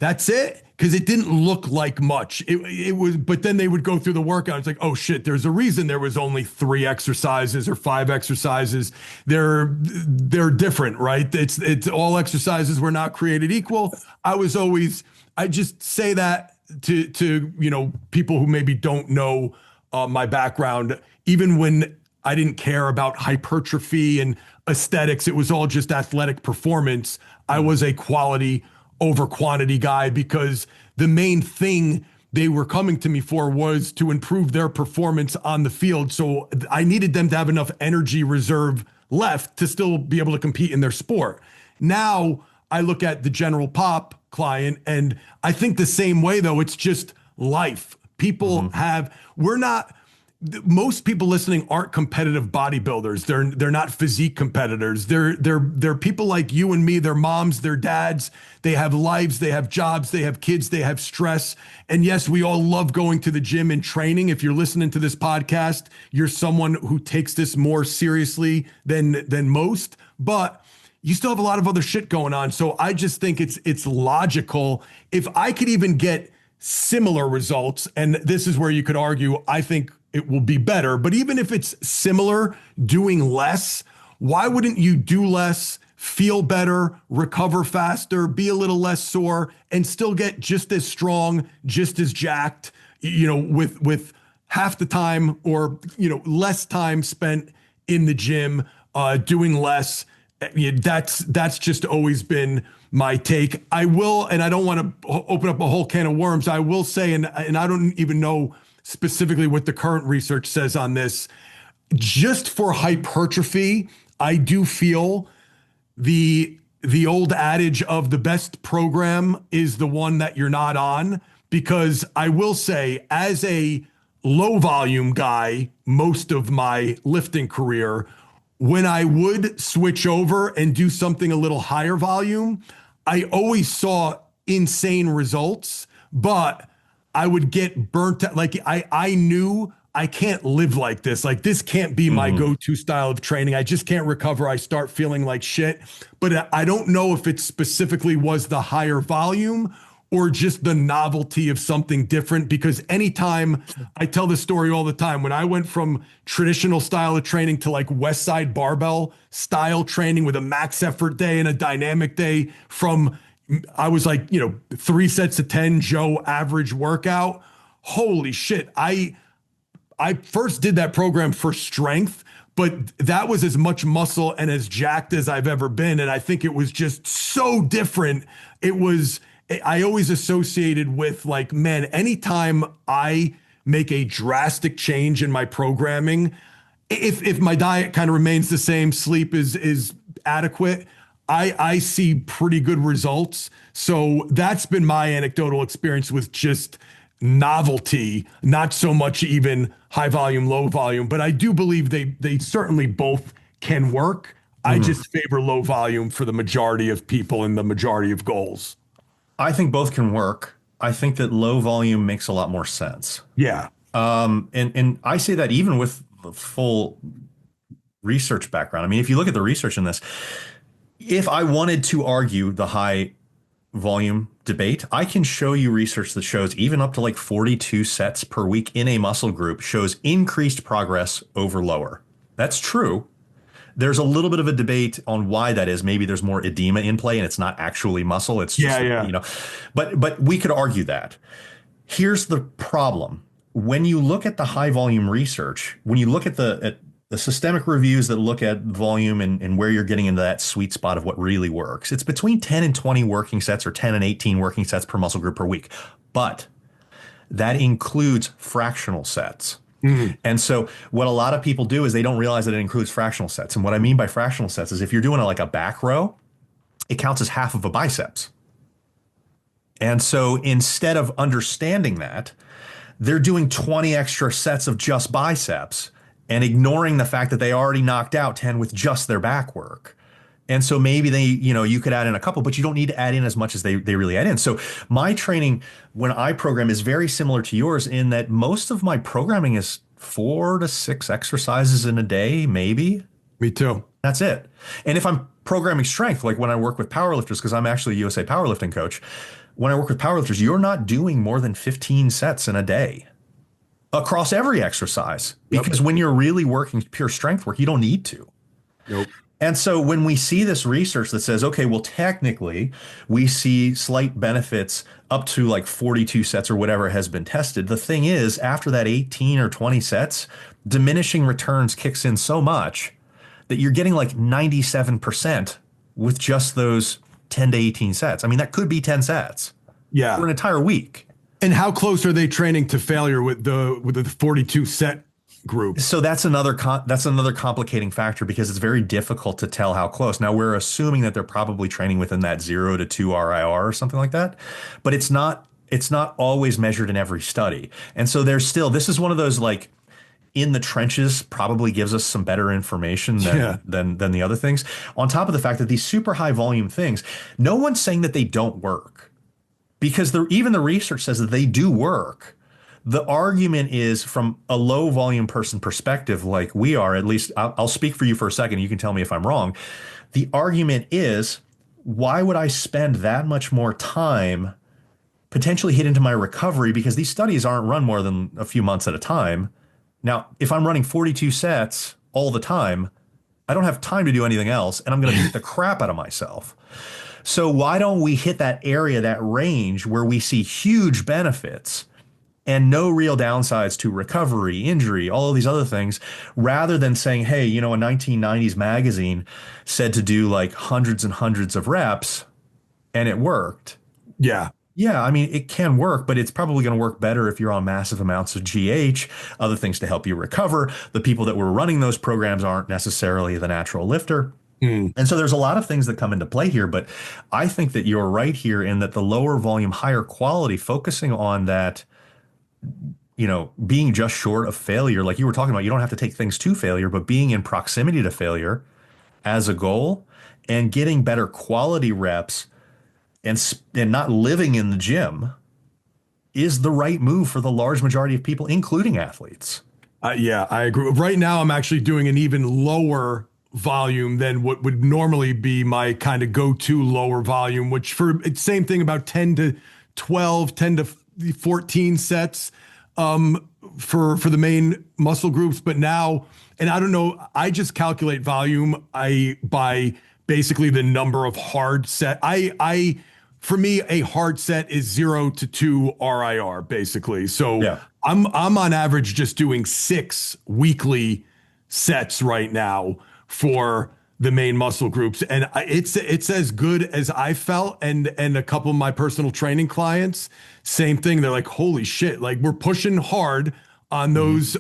that's it? Because it didn't look like much. It was, but then they would go through the workout. It's like, oh shit, there's a reason there was only 3 exercises or 5 exercises. They're different, right? It's all exercises were not created equal. I just say that to people who maybe don't know my background. Even when I didn't care about hypertrophy and aesthetics, it was all just athletic performance. I was a quality over quantity guy, because the main thing they were coming to me for was to improve their performance on the field. So I needed them to have enough energy reserve left to still be able to compete in their sport. Now I look at the general pop client, and I think the same way, though. It's just life. People most people listening aren't competitive bodybuilders. They're not physique competitors. They're people like you and me. They're moms, they're dads. They have lives, they have jobs, they have kids, they have stress. And yes, we all love going to the gym and training. If you're listening to this podcast, you're someone who takes this more seriously than most, but you still have a lot of other shit going on. So I just think it's logical. If I could even get similar results, and this is where you could argue, I think it will be better. But even if it's similar, doing less, why wouldn't you do less, feel better, recover faster, be a little less sore, and still get just as strong, just as jacked, with half the time or, less time spent in the gym, doing less. That's just always been my take. I will, and I don't want to open up a whole can of worms. I will say, and I don't even know specifically what the current research says on this, just for hypertrophy, I do feel the old adage of the best program is the one that you're not on, because I will say, as a low volume guy, most of my lifting career, when I would switch over and do something a little higher volume, I always saw insane results, but I would get burnt out. Like I knew I can't live like this. Like this can't be my go-to style of training. I just can't recover. I start feeling like shit. But I don't know if it specifically was the higher volume or just the novelty of something different. Because anytime, I tell this story all the time, when I went from traditional style of training to like West Side barbell style training with a max effort day and a dynamic day, I was like, 3 sets of 10 Joe average workout. Holy shit. I first did that program for strength, but that was as much muscle and as jacked as I've ever been. And I think it was just so different. I always associated with like, man, anytime I make a drastic change in my programming, if my diet kind of remains the same, sleep is adequate, I see pretty good results. So that's been my anecdotal experience with just novelty, not so much even high volume, low volume, but I do believe they certainly both can work. I just favor low volume for the majority of people and the majority of goals. I think both can work. I think that low volume makes a lot more sense. Yeah. And I say that even with the full research background. I mean, if you look at the research in this, if I wanted to argue the high volume debate, I can show you research that shows even up to like 42 sets per week in a muscle group shows increased progress over lower. That's true. There's a little bit of a debate on why that is. Maybe there's more edema in play and it's not actually muscle. It's just, but we could argue that. Here's the problem. When you look at the high volume research, when you look at the systemic reviews that look at volume and where you're getting into that sweet spot of what really works, it's between 10 and 20 working sets or 10 and 18 working sets per muscle group per week. But that includes fractional sets. And so what a lot of people do is they don't realize that it includes fractional sets. And what I mean by fractional sets is if you're doing like a back row, it counts as half of a biceps. And so instead of understanding that, they're doing 20 extra sets of just biceps and ignoring the fact that they already knocked out 10 with just their back work. And so maybe you could add in a couple, but you don't need to add in as much as they really add in. So my training when I program is very similar to yours in that most of my programming is 4 to 6 exercises in a day, maybe. Me too. That's it. And if I'm programming strength, like when I work with powerlifters, because I'm actually a USA powerlifting coach, when I work with powerlifters, you're not doing more than 15 sets in a day across every exercise, because when you're really working pure strength work, you don't need to. Nope. And so when we see this research that says, okay, well, technically we see slight benefits up to like 42 sets or whatever has been tested. The thing is, after that 18 or 20 sets, diminishing returns kicks in so much that you're getting like 97% with just those 10 to 18 sets. I mean, that could be 10 sets for an entire week. And how close are they training to failure with the 42 set group? So that's another complicating factor because it's very difficult to tell how close. Now we're assuming that they're probably training within that 0 to 2 RIR or something like that, but it's not always measured in every study. And so there's still, this is one of those like, in the trenches probably gives us some better information Yeah. than the other things. On top of the fact that these super high volume things, no one's saying that they don't work because even the research says that they do work. The argument is from a low volume person perspective, like we are, at least I'll speak for you for a second. You can tell me if I'm wrong. The argument is, why would I spend that much more time potentially hit into my recovery? Because these studies aren't run more than a few months at a time. Now, if I'm running 42 sets all the time, I don't have time to do anything else, and I'm going to beat the crap out of myself. So why don't we hit that area, that range where we see huge benefits and no real downsides to recovery, injury, all of these other things, rather than saying, hey, you know, a 1990s magazine said to do like hundreds and hundreds of reps and it worked. Yeah. Yeah, I mean, it can work, but it's probably going to work better if you're on massive amounts of GH, other things to help you recover. The people that were running those programs aren't necessarily the natural lifter. And so there's a lot of things that come into play here, but I think that you're right here in that the lower volume, higher quality, focusing on that, you know, being just short of failure, like you were talking about, you don't have to take things to failure, but being in proximity to failure as a goal and getting better quality reps and not living in the gym is the right move for the large majority of people, including athletes. Yeah, I agree. Right now, I'm actually doing an even lower volume than what would normally be my kind of go-to lower volume, which for it's same thing about 10 to 12, 10 to 14 sets for the main muscle groups. But now, and I don't know, I just calculate volume by basically the number of hard set. For me, a hard set is 0 to 2 RIR, basically. So Yeah. I'm on average just doing 6 weekly sets right now for the main muscle groups, and it's as good as I felt. And a couple of my personal training clients, same thing. They're like, "Holy shit! Like we're pushing hard on those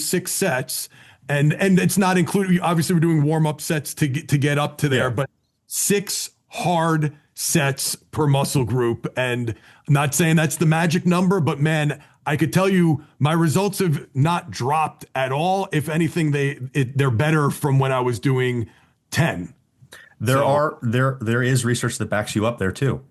6 sets, and it's not including. Obviously, we're doing warm up sets to get up to there, Yeah. but 6 hard sets per muscle group. And I'm not saying that's the magic number, but man, I could tell you my results have not dropped at all. If anything, they're better from when I was doing 10. There is research that backs you up there too.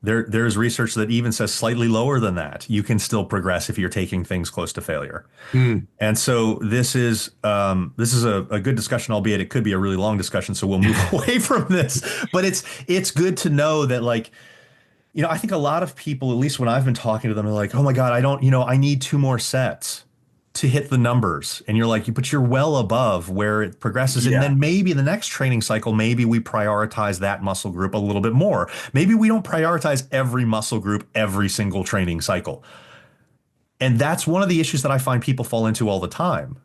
There's research that even says slightly lower than that, you can still progress if you're taking things close to failure. And so this is a good discussion, albeit it could be a really long discussion. So we'll move away from this. But it's good to know that, like, you know, I think a lot of people, at least when I've been talking to them, are like, oh my God, I need 2 more sets to hit the numbers. And you're like, but you're well above where it progresses. Yeah. And then maybe the next training cycle, maybe we prioritize that muscle group a little bit more. Maybe we don't prioritize every muscle group every single training cycle. And that's one of the issues that I find people fall into all the time,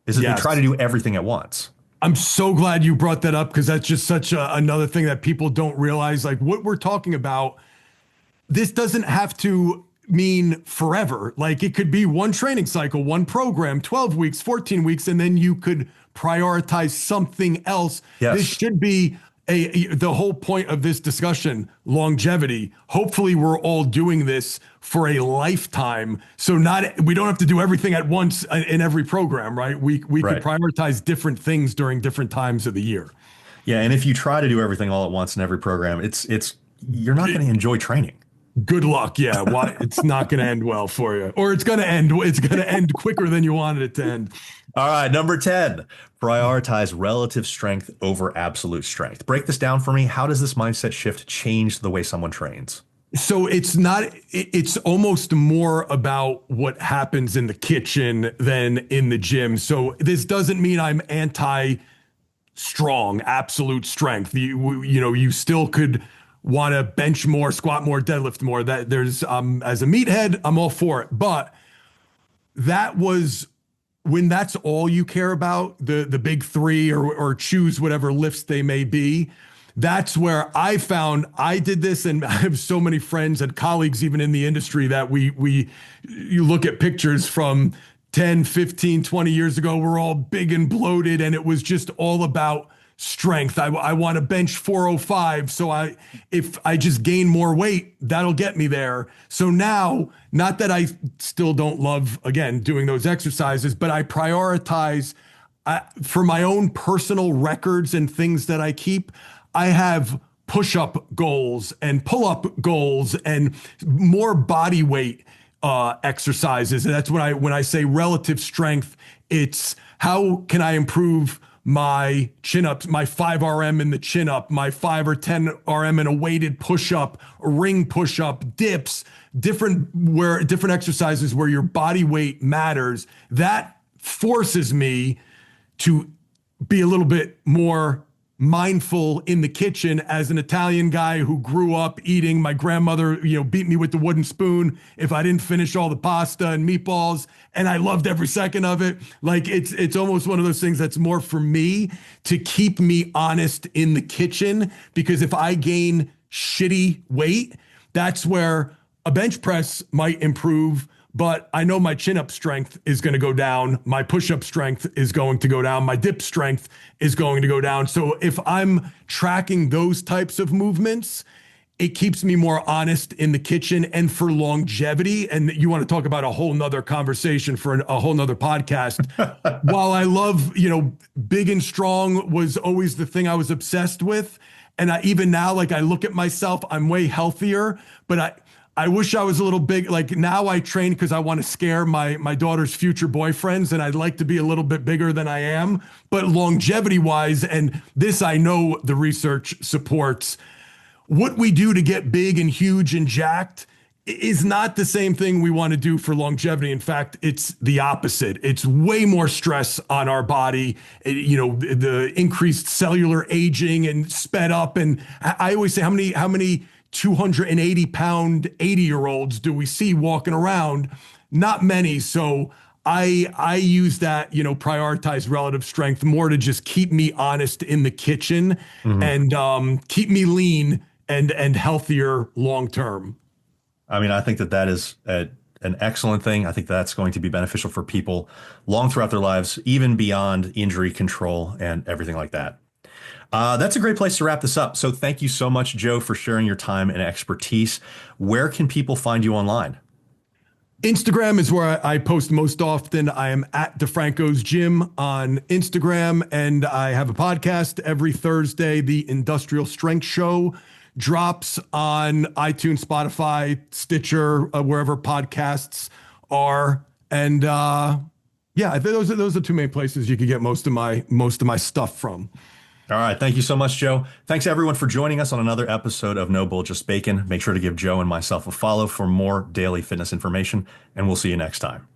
is that they try to do everything at once. I'm so glad you brought that up, because that's just such another thing that people don't realize. Like what we're talking about, this doesn't have to mean forever. Like it could be one training cycle, one program, 12 weeks, 14 weeks, and then you could prioritize something else. Yes. This should be the whole point of this discussion, longevity. Hopefully we're all doing this for a lifetime. So we don't have to do everything at once in every program, right? We Right. could prioritize different things during different times of the year. Yeah. And if you try to do everything all at once in every program, you're not going to enjoy training. Good luck. Yeah. Why it's not going to end well for you, or it's going to end quicker than you wanted it to end. All right. Number 10, prioritize relative strength over absolute strength. Break this down for me. How does this mindset shift change the way someone trains? So it's almost more about what happens in the kitchen than in the gym. So this doesn't mean I'm anti strong, absolute strength. You still could want to bench more, squat more, deadlift more. That there's as a meathead, I'm all for it. But that was when that's all you care about, the big 3 or choose whatever lifts they may be. That's where I found I did this, and I have so many friends and colleagues even in the industry that you look at pictures from 10, 15, 20 years ago, we're all big and bloated, and it was just all about strength. I want to bench 405. So if I just gain more weight, that'll get me there. So now, not that I still don't love, again, doing those exercises, but I prioritize for my own personal records and things that I keep. I have push-up goals and pull-up goals and more body weight exercises. And that's when I say relative strength, it's how can I improve my chin-ups, my 5 RM in the chin-up, my 5 or 10 RM in a weighted push-up, a ring push-up, dips, different exercises where your body weight matters. That forces me to be a little bit more mindful in the kitchen as an Italian guy who grew up eating. My grandmother, beat me with the wooden spoon if I didn't finish all the pasta and meatballs, and I loved every second of it. Like it's almost one of those things that's more for me to keep me honest in the kitchen, because if I gain shitty weight, that's where a bench press might improve. But I know my chin-up strength is going to go down. My push-up strength is going to go down. My dip strength is going to go down. So if I'm tracking those types of movements, it keeps me more honest in the kitchen. And for longevity, and you want to talk about a whole nother conversation for a whole nother podcast. While I love, big and strong was always the thing I was obsessed with. And even now, like I look at myself, I'm way healthier, but I wish I was a little big. Like now I train because I want to scare my daughter's future boyfriends, and I'd like to be a little bit bigger than I am. But longevity wise, and this I know the research supports, what we do to get big and huge and jacked is not the same thing we want to do for longevity. In fact, it's the opposite. It's way more stress on our body, the increased cellular aging and sped up. And I always say, how many 280-pound 80-year-olds do we see walking around? Not many. So I use that, prioritize relative strength more to just keep me honest in the kitchen and keep me lean and healthier long term. I mean, I think that is an excellent thing. I think that's going to be beneficial for people long throughout their lives, even beyond injury control and everything like that. That's a great place to wrap this up. So thank you so much, Joe, for sharing your time and expertise. Where can people find you online? Instagram is where I post most often. I am at DeFranco's Gym on Instagram, and I have a podcast every Thursday. The Industrial Strength Show drops on iTunes, Spotify, Stitcher, wherever podcasts are. And those are two main places you could get most of my stuff from. All right. Thank you so much, Joe. Thanks, everyone, for joining us on another episode of No Bull, Just Bacon. Make sure to give Joe and myself a follow for more daily fitness information, and we'll see you next time.